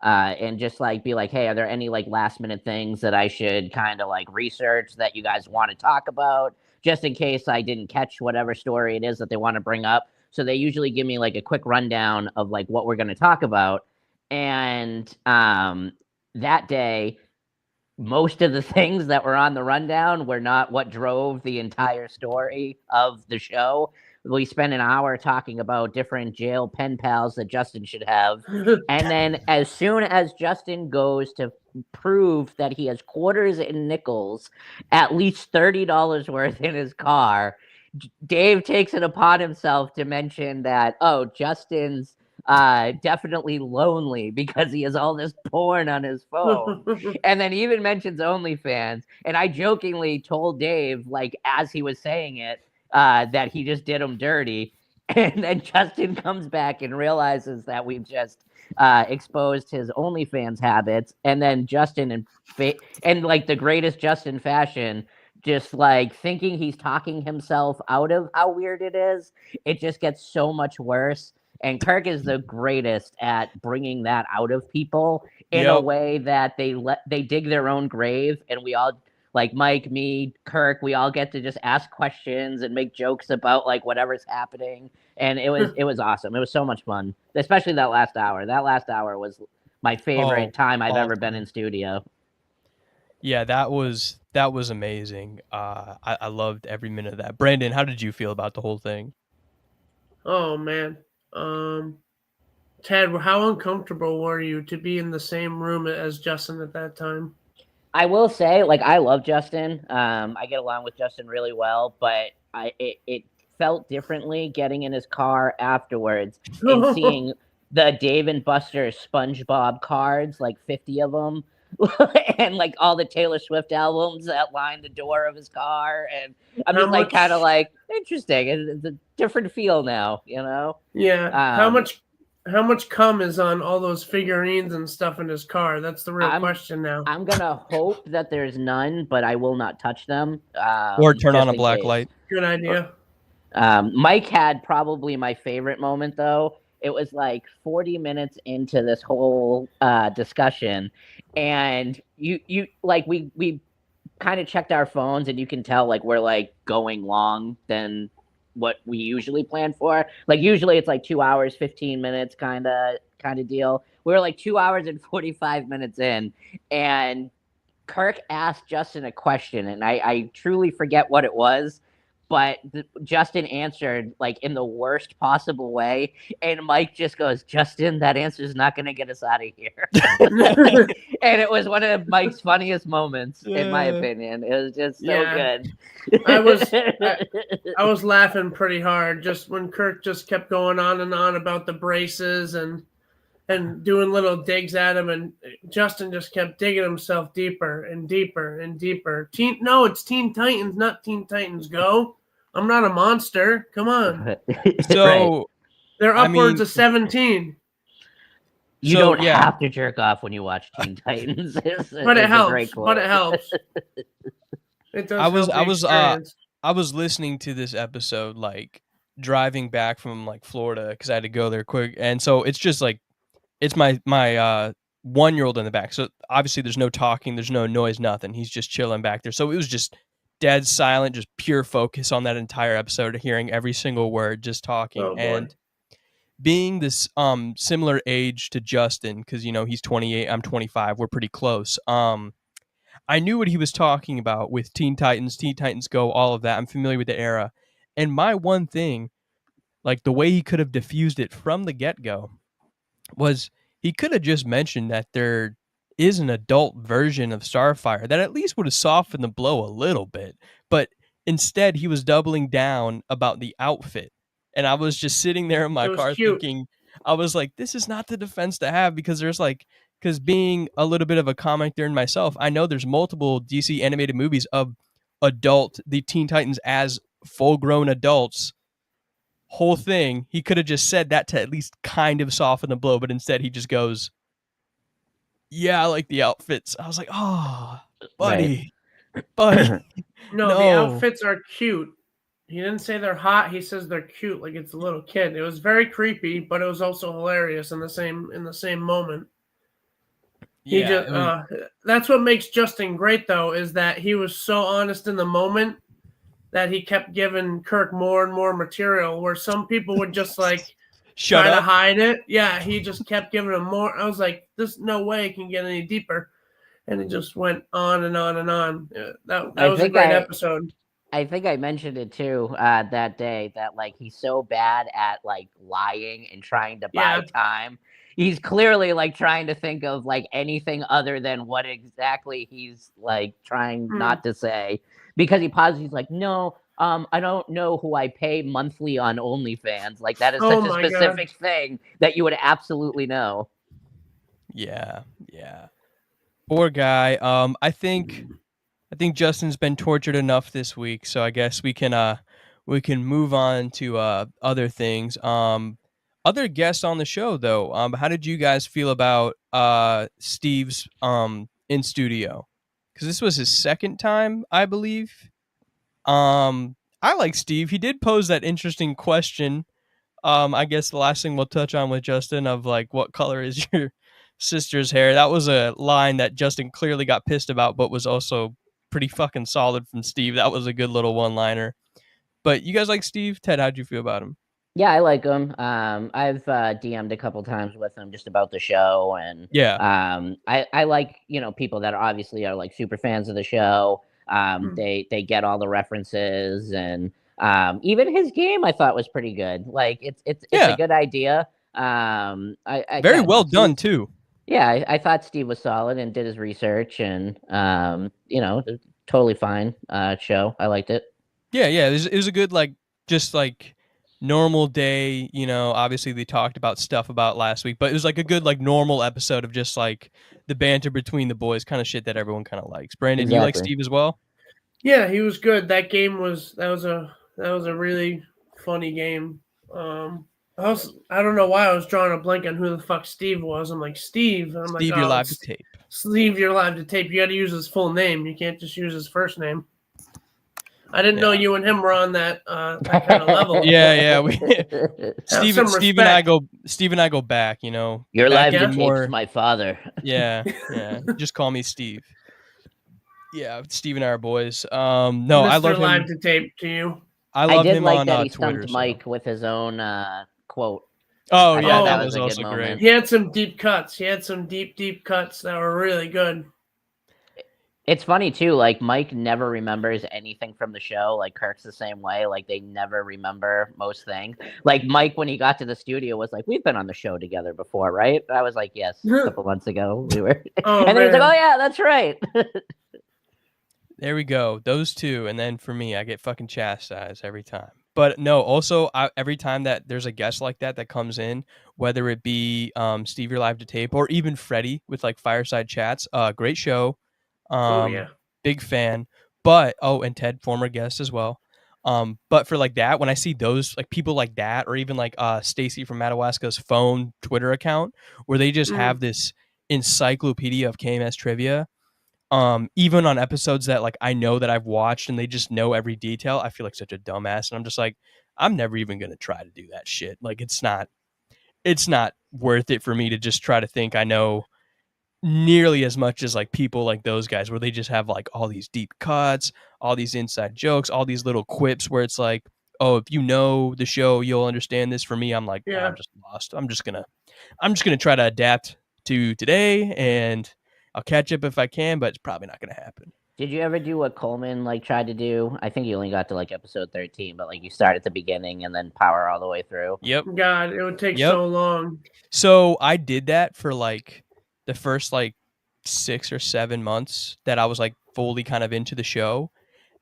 and just like be like, hey, are there any like last minute things that I should kind of like research that you guys want to talk about, just in case I didn't catch whatever story it is that they want to bring up. So they usually give me like a quick rundown of like what we're going to talk about. And that day, most of the things that were on the rundown were not what drove the entire story of the show. We spent an hour talking about different jail pen pals that Justin should have. And then as soon as Justin goes to prove that he has quarters and nickels, at least $30 worth in his car, Dave takes it upon himself to mention that, oh, Justin's definitely lonely because he has all this porn on his phone. And then he even mentions OnlyFans. And I jokingly told Dave, like, as he was saying it, that he just did him dirty. And then Justin comes back and realizes that we've just exposed his OnlyFans habits. And then Justin, and like the greatest Justin fashion, just like thinking he's talking himself out of how weird it is, it just gets so much worse. And Kirk is the greatest at bringing that out of people in a way that they dig their own grave, and we all, like Mike, me, Kirk, we all get to just ask questions and make jokes about like whatever's happening. And it was awesome. It was so much fun, especially that last hour. That last hour was my favorite time I've ever been in studio. Yeah, that was amazing. I loved every minute of that. Brandon, how did you feel about the whole thing? Oh man, Ted, how uncomfortable were you to be in the same room as Justin at that time? I will say, like, I love Justin. I get along with Justin really well, but it felt differently getting in his car afterwards and seeing the Dave and Buster's SpongeBob cards, like 50 of them. And like all the Taylor Swift albums that line the door of his car, and I'm just like kind of like interesting. It's a different feel now, you know. Yeah. How much cum is on all those figurines and stuff in his car? That's the real question now. I'm gonna hope that there's none, but I will not touch them. Or turn on a black light. Good idea. Mike had probably my favorite moment though. It was like 40 minutes into this whole discussion, and you like we kind of checked our phones, and you can tell like we're like going long than what we usually plan for. Like usually it's like 2 hours 15 minutes kind of deal. We were like 2 hours and 45 minutes in, and Kirk asked Justin a question, and I truly forget what it was. But Justin answered like in the worst possible way. And Mike just goes, Justin, that answer is not going to get us out of here. And it was one of Mike's funniest moments, in my opinion. It was just so good. I was laughing pretty hard just when Kirk just kept going on and on about the braces and doing little digs at him, and Justin just kept digging himself deeper and deeper and deeper. It's Teen Titans, not Teen Titans Go. I'm not a monster. Come on. So they're upwards of 17. You don't have to jerk off when you watch Teen Titans. But it helps. It does. I was listening to this episode like driving back from like Florida because I had to go there quick, and so it's just like it's my 1-year-old in the back. So obviously there's no talking, there's no noise, nothing. He's just chilling back there. So it was just dead silent, just pure focus on that entire episode, hearing every single word, just talking. And being this similar age to Justin, because he's 28, I'm 25, we're pretty close. I knew what he was talking about with Teen Titans Go, all of that. I'm familiar with the era. And my one thing, like the way he could have diffused it from the get-go, was he could have just mentioned that there is an adult version of Starfire that at least would have softened the blow a little bit. But instead, he was doubling down about the outfit. And I was just sitting there in my car thinking, I was like, this is not the defense to have, because because being a little bit of a comic nerd myself, I know there's multiple DC animated movies of the Teen Titans as full-grown adults. Whole thing, he could have just said that to at least kind of soften the blow, but instead he just goes, yeah, I like the outfits. I was like, oh, buddy. No, the outfits are cute. He didn't say they're hot. He says they're cute, like it's a little kid. It was very creepy, but it was also hilarious in the same moment. That's what makes Justin great, though, is that he was so honest in the moment that he kept giving Kirk more and more material, where some people would just like try to hide it. Yeah, he just kept giving him more. I was like, "There's no way it can get any deeper," and it just went on and on and on. That was a great episode. I think I mentioned it too that day, that like he's so bad at like lying and trying to buy time. He's clearly like trying to think of like anything other than what exactly he's like trying not to say, because he pauses. He's like, no, I don't know who I pay monthly on OnlyFans. Like that is such a specific thing that you would absolutely know. Yeah. Poor guy. I think Justin's been tortured enough this week, so I guess we can move on to other things. Other guests on the show, though. How did you guys feel about Steve's in studio? Because this was his second time, I believe. I like Steve. He did pose that interesting question. I guess the last thing we'll touch on with Justin of like, what color is your sister's hair? That was a line that Justin clearly got pissed about, but was also pretty fucking solid from Steve. That was a good little one-liner. But you guys like Steve? Ted, how'd you feel about him? Yeah, I like him. I've DM'd a couple times with him just about the show, and I like people that obviously are like super fans of the show. They get all the references, and even his game I thought was pretty good. Like it's a good idea. Very well done too. Yeah, I thought Steve was solid and did his research, and totally fine show. I liked it. Yeah, it was a good just normal day. Obviously they talked about stuff about last week, but it was like a good normal episode of just like the banter between the boys, kind of shit that everyone kind of likes. Brandon, you like Steve as well? Yeah, he was good. That was a really funny game. I don't know why I was drawing a blank on who the fuck Steve was. I'm like, Steve. And I'm Steve, you're live to tape. Steve, you're live to tape. You got to use his full name. You can't just use his first name. I didn't know you and him were on that kind of level. Yeah. Steve and I go back. You're live to tape, my father. Yeah. Just call me Steve. Yeah, Steve and I are boys. No, Mr. I love him. Live to tape to you. I did him like on that he Twitter, stumped Mike with his own quote. Oh yeah, that was also great. He had some deep cuts. He had some deep cuts that were really good. It's funny too, like Mike never remembers anything from the show. Like Kirk's the same way. Like they never remember most things. Like Mike, when he got to the studio, was like, "We've been on the show together before, right?" I was like, "Yes, a couple months ago we were." And then he's like, "Oh yeah, that's right." There we go. Those two, and then for me, I get fucking chastised every time. But no, also every time that there's a guest like that comes in, whether it be Steve Your Live to Tape or even Freddie with like Fireside Chats, great show. Big fan. But and Ted, former guest as well. But for like that, when I see those like people like that, or even like Stacy from Madawaska's phone Twitter account, where they just have this encyclopedia of KMS trivia. Even on episodes that like I know that I've watched and they just know every detail, I feel like such a dumbass. And I'm just like, I'm never even gonna try to do that shit. Like it's not worth it for me to just try to think I know nearly as much as like people like those guys where they just have like all these deep cuts, all these inside jokes, all these little quips where it's like, oh, if you know the show, you'll understand this. For me, I'm like, I'm just lost. I'm just gonna try to adapt to today, and I'll catch up if I can, but it's probably not gonna happen. Did you ever do what Coleman like tried to do? I think you only got to like episode 13, but like you start at the beginning and then power all the way through. Yep. God, it would take so long. So I did that for like the first like 6 or 7 months that I was like fully kind of into the show.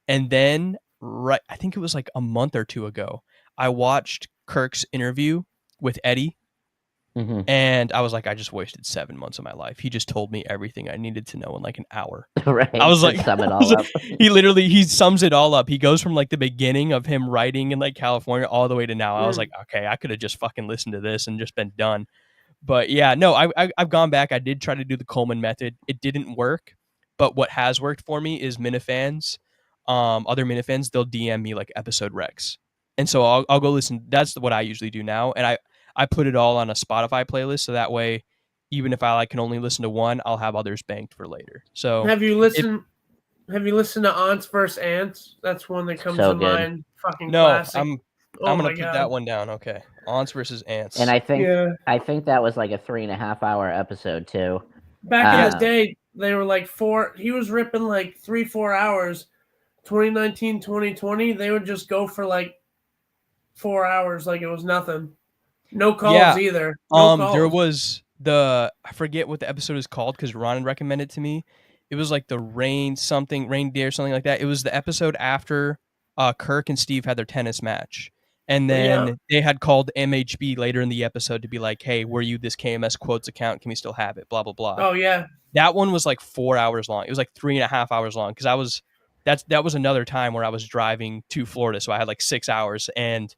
And then I think it was like a month or two ago, I watched Kirk's interview with Eddie. And I was like, I just wasted 7 months of my life. He just told me everything I needed to know in like an hour. Right. I was like, sum it all up. He sums it all up. He goes from like the beginning of him writing in like California all the way to now. I was like, okay, I could have just fucking listened to this and just been done. But yeah, no, I've gone back. I did try to do the Coleman method. It didn't work. But what has worked for me is Minifans. Other Minifans, they'll DM me like episode recs. And so I'll go listen. That's what I usually do now. And I put it all on a Spotify playlist. So that way, even if I like can only listen to one, I'll have others banked for later. So have you listened to Aunts vs. Ants? That's one that comes to mind. Fucking classic. I'm gonna put that one down. Okay. Aunts versus Ants. And I think that was like a 3.5 hour episode too. Back in the day, they were like he was ripping like 3-4 hours. 2019, 2020, they would just go for like 4 hours like it was nothing. No calls either. There was I forget what the episode is called because Ron recommended it to me. It was like the reindeer, something like that. It was the episode after Kirk and Steve had their tennis match. And then they had called MHB later in the episode to be like, hey, were you this KMS quotes account? Can we still have it? Blah, blah, blah. Oh, yeah. That one was like 4 hours long. It was like 3.5 hours long because that was another time where I was driving to Florida. So I had like 6 hours. And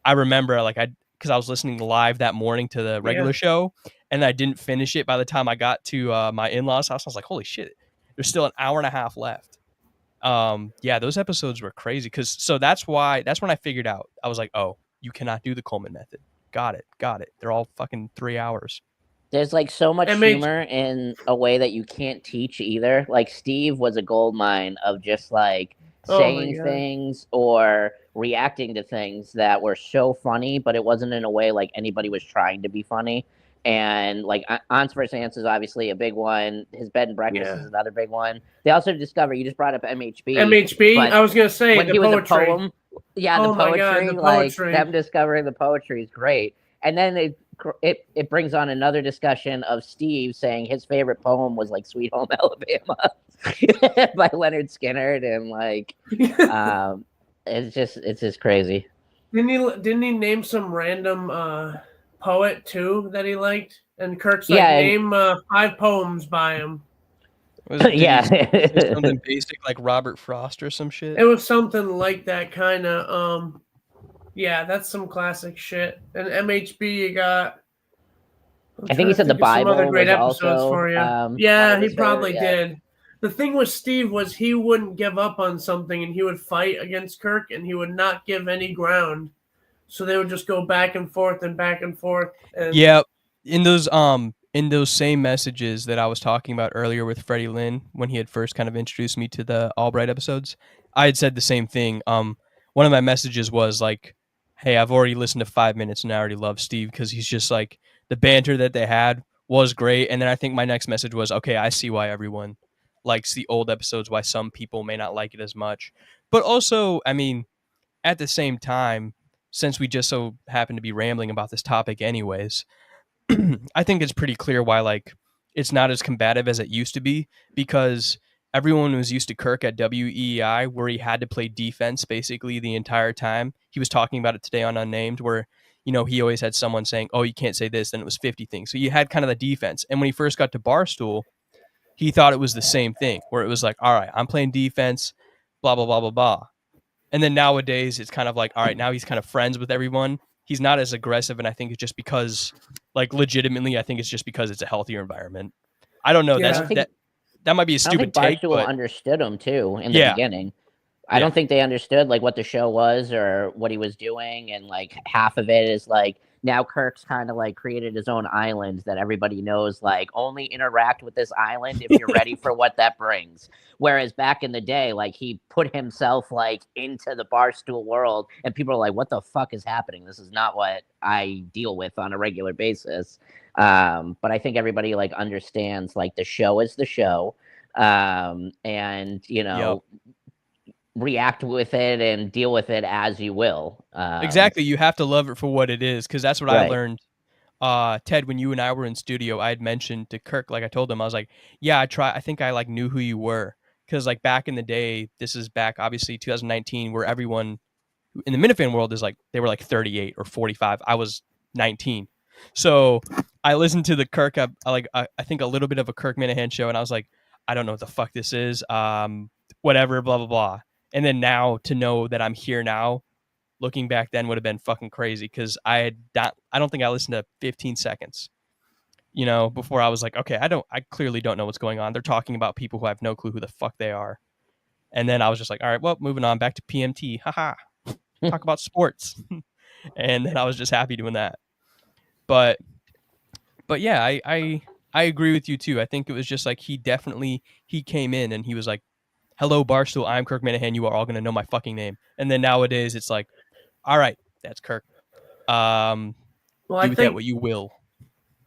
I remember because I was listening live that morning to the regular show and I didn't finish it by the time I got to my in-laws house. I was like, holy shit, there's still an hour and a half left. Those episodes were crazy so that's when I figured out. I was like, oh, you cannot do the Coleman method. Got it. They're all fucking 3 hours. There's like so much humor in a way that you can't teach either. Like Steve was a gold mine of just like saying things or reacting to things that were so funny, but it wasn't in a way like anybody was trying to be funny. And like Aunts vs. Ants is obviously a big one. His Bed and Breakfast is another big one. They also discovered, you just brought up MHB. I was going to say when the he poetry. Was a poem. Yeah, the poetry. God, the poetry. Like them discovering the poetry is great. And then it brings on another discussion of Steve saying his favorite poem was like Sweet Home Alabama by Leonard Skinner. And like, it's just crazy. Didn't he name some random poet too that he liked? And Kirk's like, name 5 poems by him. Something basic like Robert Frost or some shit. It was something like that kind of. That's some classic shit. And MHB, you got. I think he said the Bible. Some other great was episodes also, for you. He probably did. The thing with Steve was he wouldn't give up on something, and he would fight against Kirk, and he would not give any ground. So they would just go back and forth and back and forth. And in those same messages that I was talking about earlier with Freddie Lynn when he had first kind of introduced me to the Albright episodes, I had said the same thing. One of my messages was like, hey, I've already listened to 5 minutes and I already love Steve because he's just like the banter that they had was great. And then I think my next message was, okay, I see why everyone likes the old episodes, why some people may not like it as much. But also, I mean, at the same time, since we just so happen to be rambling about this topic anyways, I think it's pretty clear why like it's not as combative as it used to be, because everyone was used to Kirk at WEI where he had to play defense basically the entire time. He was talking about it today on Unnamed where, you know, he always had someone saying, oh, you can't say this, then it was 50 things. So you had kind of the defense. And when he first got to Barstool, he thought it was the same thing where it was like, all right, I'm playing defense, blah, blah, blah, blah, blah. And then nowadays it's kind of like, all right, now he's kind of friends with everyone. He's not as aggressive. And I think it's just because, like, legitimately, I think it's just because it's a healthier environment. I don't know. Yeah. That might be a stupid take. Barstool understood him too in the beginning. I don't think they understood like what the show was or what he was doing, and like half of it is like now Kirk's kind of like created his own island that everybody knows, like only interact with this island if you're ready for what that brings. Whereas back in the day, like he put himself like into the Barstool world and people are like, what the fuck is happening? This is not what I deal with on a regular basis. But I think everybody like understands like the show is the show. And you know, react with it and deal with it as you will. Exactly. You have to love it for what it is, because that's what I learned. Ted, when you and I were in studio, I had mentioned to Kirk, like I told him, I was like, yeah, I think I like knew who you were. Because like back in the day, this is back obviously 2019, where everyone in the Minifan world is like, they were like 38 or 45. I was 19. So I listened to the Kirk, I think a little bit of a Kirk Minihane show, and I was like, I don't know what the fuck this is. Whatever, blah, blah, blah. And then now to know that I'm here now, looking back then would have been fucking crazy, because I don't think I listened to 15 seconds, you know, before I was like, okay, I clearly don't know what's going on. They're talking about people who I have no clue who the fuck they are. And then I was just like, all right, well, moving on back to PMT. Haha. Talk about sports. And then I was just happy doing that. But yeah, I agree with you too. I think it was just like he came in and he was like, hello, Barstool, I'm Kirk Minihane. You are all going to know my fucking name. And then nowadays it's like, all right, that's Kirk. Do with that what you will.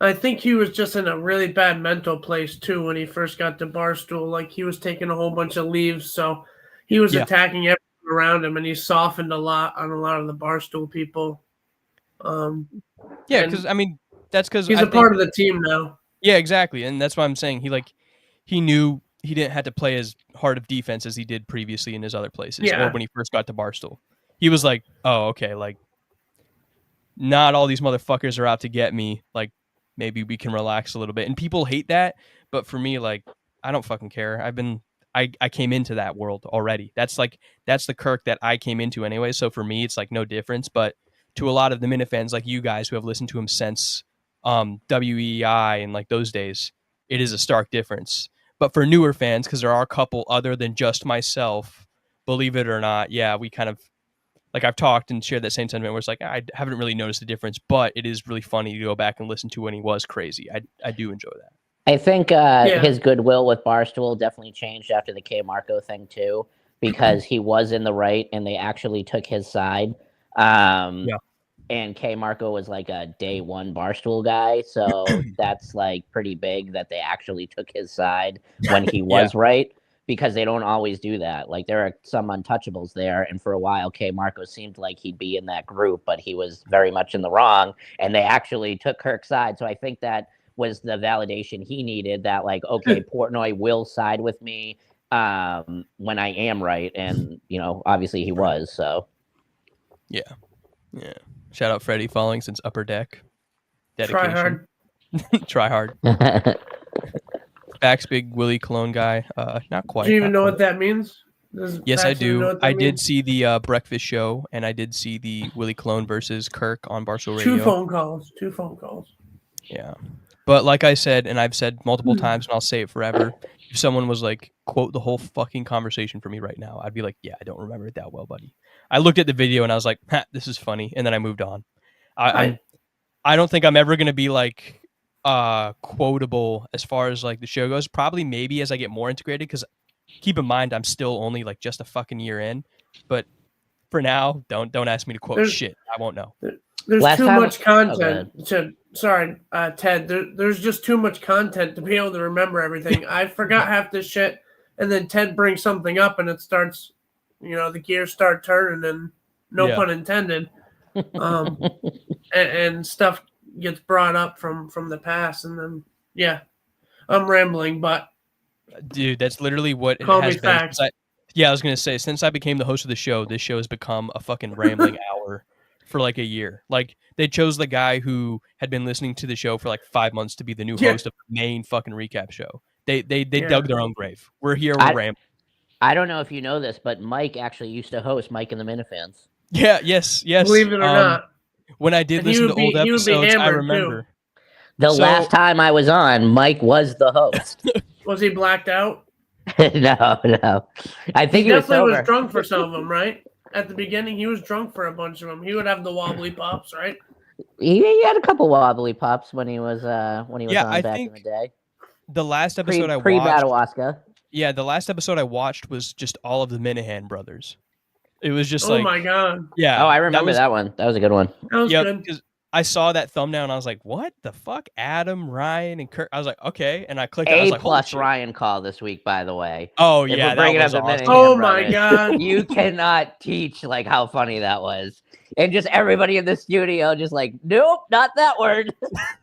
I think he was just in a really bad mental place too when he first got to Barstool. Like he was taking a whole bunch of leaves, so he was attacking everyone around him, and he softened a lot on a lot of the Barstool people. Because I mean, that's because he's a part of the team now. Yeah, exactly, and that's why I'm saying he knew he didn't have to play as hard of defense as he did previously in his other places, or when he first got to Barstool. He was like, oh, okay, like, not all these motherfuckers are out to get me. Like, maybe we can relax a little bit. And people hate that, but for me, like, I don't fucking care. I came into that world already. That's the Kirk that I came into anyway. So for me, it's like no difference. But to a lot of the Minifans, like you guys who have listened to him since WEI and like those days, it is a stark difference. But for newer fans, because there are a couple other than just myself, believe it or not, yeah, we kind of, like I've talked and shared that same sentiment where it's like, I haven't really noticed the difference, but it is really funny to go back and listen to when he was crazy. I do enjoy that. I think his goodwill with Barstool definitely changed after the K Marco thing too, because he was in the right and they actually took his side. And K Marco was like a day one Barstool guy. So that's like pretty big that they actually took his side when he was right, because they don't always do that. Like there are some untouchables there. And for a while, K Marco seemed like he'd be in that group, but he was very much in the wrong. And they actually took Kirk's side. So I think that was the validation he needed, that like, okay, Portnoy will side with me when I am right. And, you know, obviously he was. So. Yeah. Shout out Freddie following since Upper Deck. Dedication. Try hard. Back's big Willie Cologne guy. Not quite. Do you even know what that means? Yes, I do. I did see the breakfast show, and I did see the Willie Cologne versus Kirk on Barstool Radio. Two phone calls. Yeah. But like I said, and I've said multiple times, and I'll say it forever, if someone was like, quote the whole fucking conversation for me right now, I'd be like, yeah, I don't remember it that well, buddy. I looked at the video and I was like, this is funny. And then I moved on. I don't think I'm ever going to be like quotable as far as like the show goes. Probably maybe as I get more integrated, because keep in mind, I'm still only like just a fucking year in. But for now, don't ask me to quote shit. I won't know. There's too much content. Ted, there's just too much content to be able to remember everything. I forgot half this shit. and then Ted brings something up, and it starts, the gears start turning, and no pun intended, and stuff gets brought up from the past, and then I'm rambling, but dude, that's literally what it call has me been. facts. I was gonna say, since I became the host of the show, this show has become a fucking rambling hour for like a year. Like they chose the guy who had been listening to the show for like 5 months to be the new host of the main fucking recap show. They dug their own grave. We're here. We're rambling. I don't know if you know this, but Mike actually used to host Mike and the Minifans. Yeah. Yes. Believe it or not. When I did listen to old episodes, I remember. Too. The last time I was on, Mike was the host. Was he blacked out? No. I think he definitely was drunk for some of them, right? At the beginning, he was drunk for a bunch of them. He would have the wobbly pops, right? He had a couple wobbly pops when he was on back in the day. The last episode I watched, pre-Madawaska. Yeah, the last episode I watched was just all of the Minihane brothers. It was just oh my god. Yeah. Oh, I remember that one. That was a good one. That was good. Because I saw that thumbnail and I was like, "What the fuck?" Adam, Ryan, and Kirk. I was like, "Okay," and I clicked. I was like, plus Ryan call this week, by the way. Oh yeah, that was awesome. Oh my god, you cannot teach like how funny that was, and just everybody in the studio just like, nope, not that word.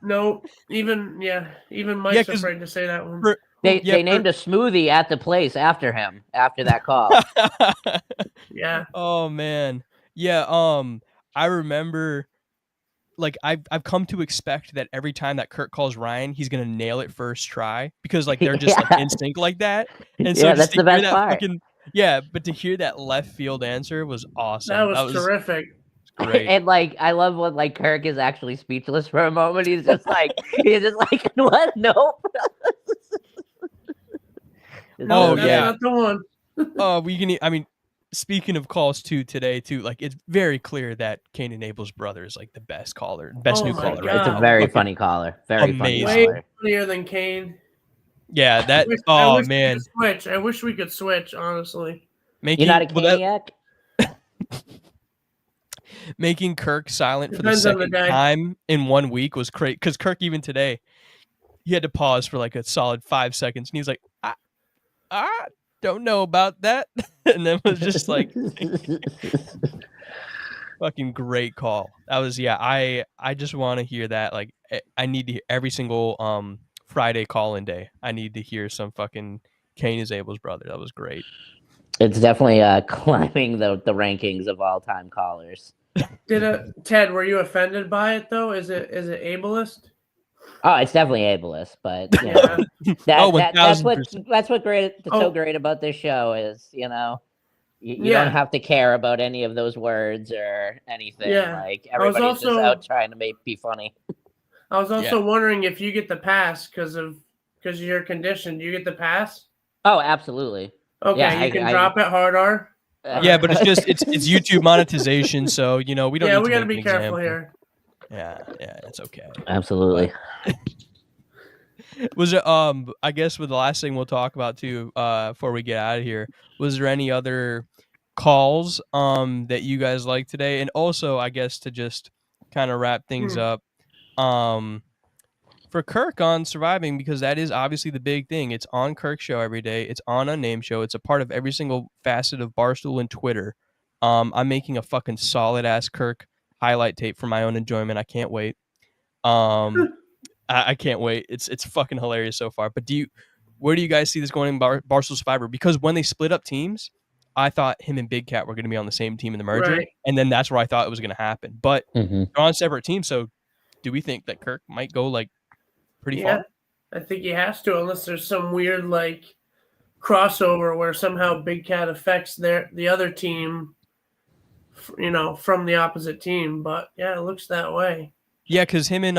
Nope. Even Mike's afraid to say that one. They named a smoothie at the place after him after that call. Yeah. Oh man. Yeah. I remember. Like I've come to expect that every time that Kirk calls Ryan, he's gonna nail it first try because like they're just like in sync like that. And so that's the best part. But to hear that left field answer was awesome. That was terrific. Great. And like I love when like Kirk is actually speechless for a moment. He's just like what? Nope. Oh yeah, not the one. I mean, speaking of calls today, like it's very clear that Cain and Abel's brother is like the best caller, new caller. God. Right it's now. a very funny caller. Very amazing. funny Way funnier than Cain. Yeah, that. I wish we could switch. Honestly, you're not a Caniac. Making Kirk silent for the second time in 1 week was crazy. Because Kirk, even today, he had to pause for like a solid 5 seconds, and he was like, "I don't know about that," and then was just like, fucking great call. That was I just want to hear that. Like, I need to hear every single Friday call-in day. I need to hear some fucking Cain is Abel's brother. That was great. It's definitely climbing the rankings of all-time callers. Ted, were you offended by it though? Is it ableist? Oh, it's definitely ableist, but you know, that's what's great. So great about this show is you don't have to care about any of those words or anything. Yeah. Like everybody's just out trying to be funny. I was also wondering if you get the pass because of your condition. Do you get the pass? Oh, absolutely. Okay, you can drop it hard R. Yeah, but it's YouTube monetization, so we don't. Yeah, we gotta be careful here. Yeah, it's okay. Absolutely. Was it I guess with the last thing we'll talk about too, before we get out of here, was there any other calls that you guys liked today? And also, I guess to just kind of wrap things up, for Kirk on surviving, because that is obviously the big thing. It's on Kirk's show every day. It's on Unnamed show. It's a part of every single facet of Barstool and Twitter. I'm making a fucking solid ass Kirk highlight tape for my own enjoyment. I can't wait. I can't wait. It's fucking hilarious so far. But where do you guys see this going in Barstool Survivor? Because when they split up teams, I thought him and Big Cat were going to be on the same team in the merger, and then that's where I thought it was going to happen. But they're on separate teams. So, do we think that Kirk might go like pretty far? I think he has to, unless there's some weird like crossover where somehow Big Cat affects the other team, from the opposite team. But yeah, it looks that way. Yeah, because him and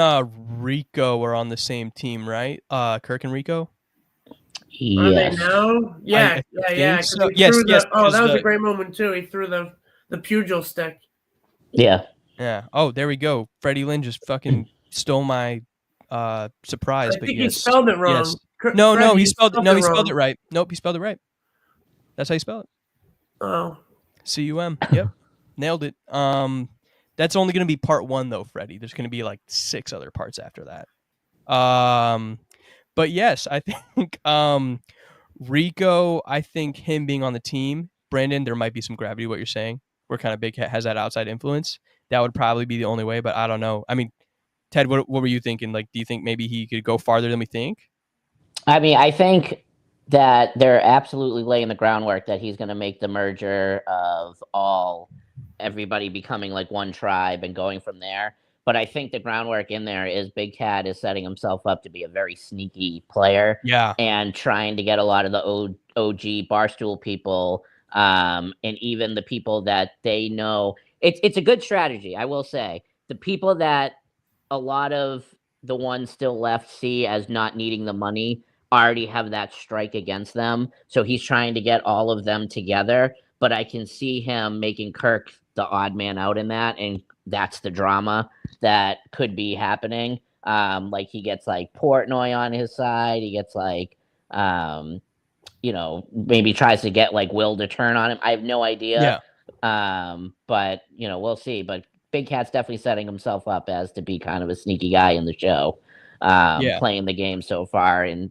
Rico are on the same team, right? Kirk and Rico. Yes. Are they now? Yeah. So. Yes. Oh, that was a great moment too. He threw the pugil stick. Yeah. Yeah. Oh, there we go. Freddie Lynn just fucking stole my surprise. I think he spelled it wrong. Yes. No, he spelled it right. Nope, he spelled it right. That's how you spell it. Oh. C-U-M. Yep. Nailed it. That's only going to be part 1 though, Freddie. There's going to be like 6 other parts after that. But yes, I think Rico, I think him being on the team, Brandon, there might be some gravity to what you're saying. Where kind of Big Cat has that outside influence. That would probably be the only way, but I don't know. I mean, Ted, what were you thinking? Like, do you think maybe he could go farther than we think? I mean, I think that they're absolutely laying the groundwork that he's going to make the merger of everybody becoming like one tribe and going from there. But I think the groundwork in there is Big Cat is setting himself up to be a very sneaky player. Yeah. And trying to get a lot of the OG Barstool people, and even the people that they know. It's a good strategy, I will say. The people that a lot of the ones still left see as not needing the money already have that strike against them. So he's trying to get all of them together. But I can see him making Kirk the odd man out in that, and that's the drama that could be happening. Like he gets like Portnoy on his side. He gets like, maybe tries to get like Will to turn on him. I have no idea. Yeah. But we'll see. But Big Cat's definitely setting himself up as to be kind of a sneaky guy in the show, playing the game so far and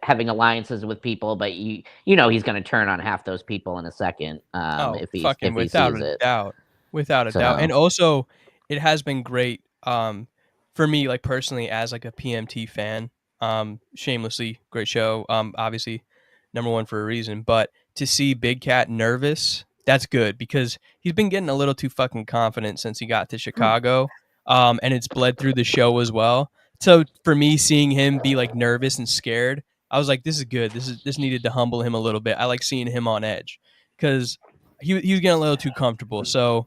having alliances with people. But he's going to turn on half those people in a second. If he without sees a it. doubt, without a doubt. And also, it has been great for me, like personally, as like a PMT fan. Shamelessly, great show. Obviously, #1 for a reason. But to see Big Cat nervous, that's good because he's been getting a little too fucking confident since he got to Chicago. And it's bled through the show as well. So for me, seeing him be like nervous and scared, I was like, this is good. This needed to humble him a little bit. I like seeing him on edge because he was getting a little too comfortable. So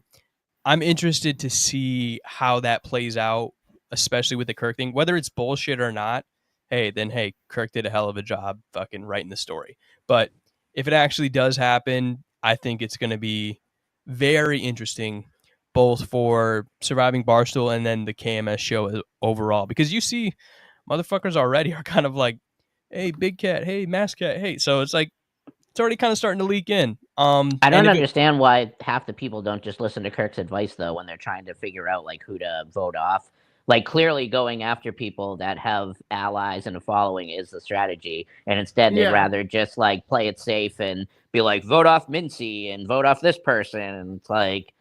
I'm interested to see how that plays out, especially with the Kirk thing. Whether it's bullshit or not, hey, Kirk did a hell of a job fucking writing the story. But if it actually does happen, I think it's going to be very interesting, both for Surviving Barstool and then the KMS show overall. Because you see, motherfuckers already are kind of like, hey, Big Cat, hey, Mass Cat, hey. So it's like, it's already kind of starting to leak in. I don't understand why half the people don't just listen to Kirk's advice though when they're trying to figure out like who to vote off. Like clearly going after people that have allies and a following is the strategy, and instead they'd rather just like play it safe and be like vote off Mincy and vote off this person. And it's like,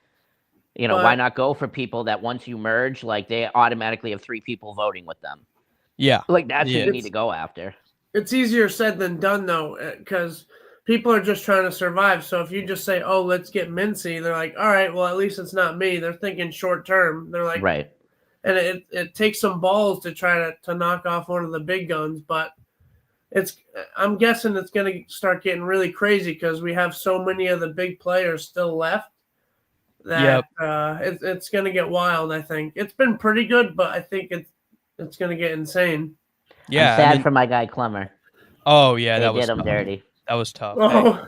why not go for people that once you merge, like they automatically have 3 people voting with them. Yeah, like that's who you need to go after. It's easier said than done though, because people are just trying to survive. So if you just say, "Oh, let's get Mincy," they're like, "All right, well, at least it's not me." They're thinking short term. They're like, right. And it takes some balls to try to knock off one of the big guns, but I'm guessing it's going to start getting really crazy because we have so many of the big players still left that it's going to get wild. I think it's been pretty good, but I think it's going to get insane. Yeah, I'm sad for my guy Clemmer. Oh yeah, that was tough. Dirty. That was tough. Oh.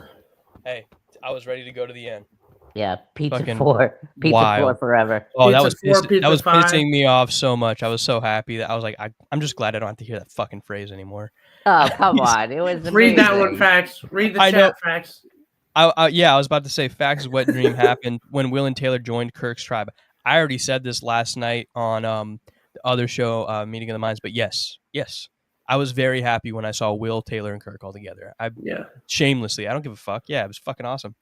Hey, I was ready to go to the end. Yeah, pizza 4 forever. Oh, that was pissing me off so much. I was so happy that I was like, I'm just glad I don't have to hear that fucking phrase anymore. Oh, come on. It was amazing. Read that one, Facts. Read the chat, Facts. I was about to say Facts' wet dream happened when Will and Taylor joined Kirk's tribe. I already said this last night on the other show, Meeting of the Minds, but yes. I was very happy when I saw Will, Taylor, and Kirk all together. Shamelessly, I don't give a fuck. Yeah, it was fucking awesome.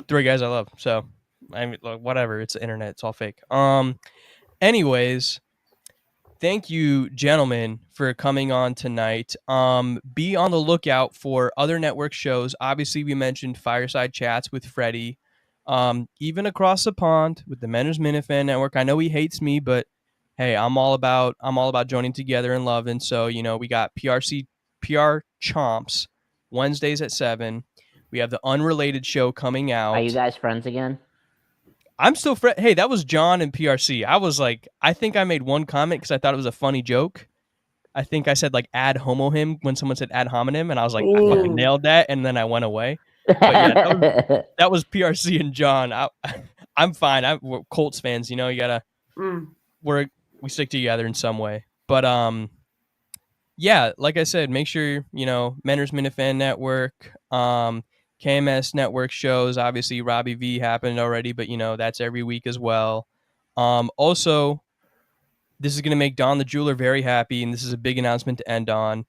3 guys I love. So, I mean, whatever. It's the internet. It's all fake. Anyways, thank you, gentlemen, for coming on tonight. Be on the lookout for other network shows. Obviously, we mentioned Fireside Chats with Freddie. Even across the pond with the Men's Minifan Network. I know he hates me, but hey, I'm all about joining together and loving. So, we got PR Chomps Wednesdays at 7. We have the Unrelated show coming out. Are you guys friends again? I'm still Hey, that was John and PRC. I was like, I think I made one comment because I thought it was a funny joke. I think I said like ad homo him when someone said ad hominem, and I was like, I fucking nailed that, and then I went away. But yeah, that was PRC and John. I'm fine. We're Colts fans, you gotta we stick together in some way. But yeah, like I said, make sure Menner's Minifan Network, KMS Network shows. Obviously, Robbie V happened already, but that's every week as well. Also, this is going to make Don the Jeweler very happy, and this is a big announcement to end on.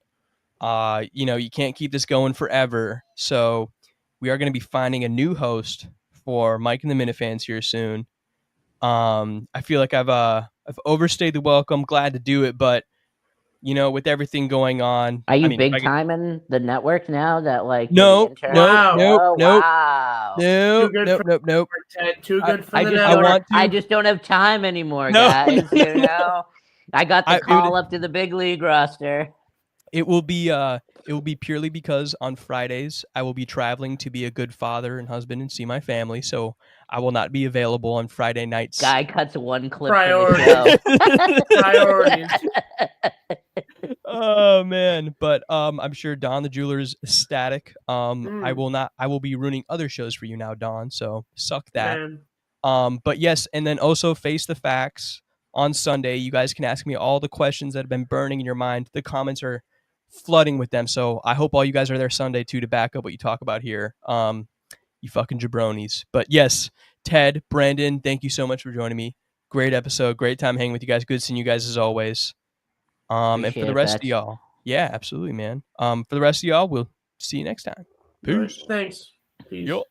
You can't keep this going forever. So we are going to be finding a new host for Mike and the Minifans here soon. I feel like I've overstayed the welcome. Glad to do it, but with everything going on, are you big time in the network now? That like nope. Wow. Nope. Ted, too good for the network. I just don't have time anymore, guys. I got the call up to the big league roster. It will be purely because on Fridays I will be traveling to be a good father and husband and see my family, so I will not be available on Friday nights. Guy cuts one clip from the show. Priorities. Oh man, but I'm sure Don the jeweler is ecstatic. I will be ruining other shows for you now, Don, so suck that. Man. But yes, and then also Face the Facts on Sunday. You guys can ask me all the questions that have been burning in your mind. The comments are flooding with them, so I hope all you guys are there Sunday too to back up what you talk about here. You fucking jabronis. But yes, Ted, Brandon, thank you so much for joining me. Great episode, great time hanging with you guys. Good seeing you guys as always. And for the rest of y'all, yeah, absolutely, man. For the rest of y'all, we'll see you next time. Peace. Thanks. Peace. Yo.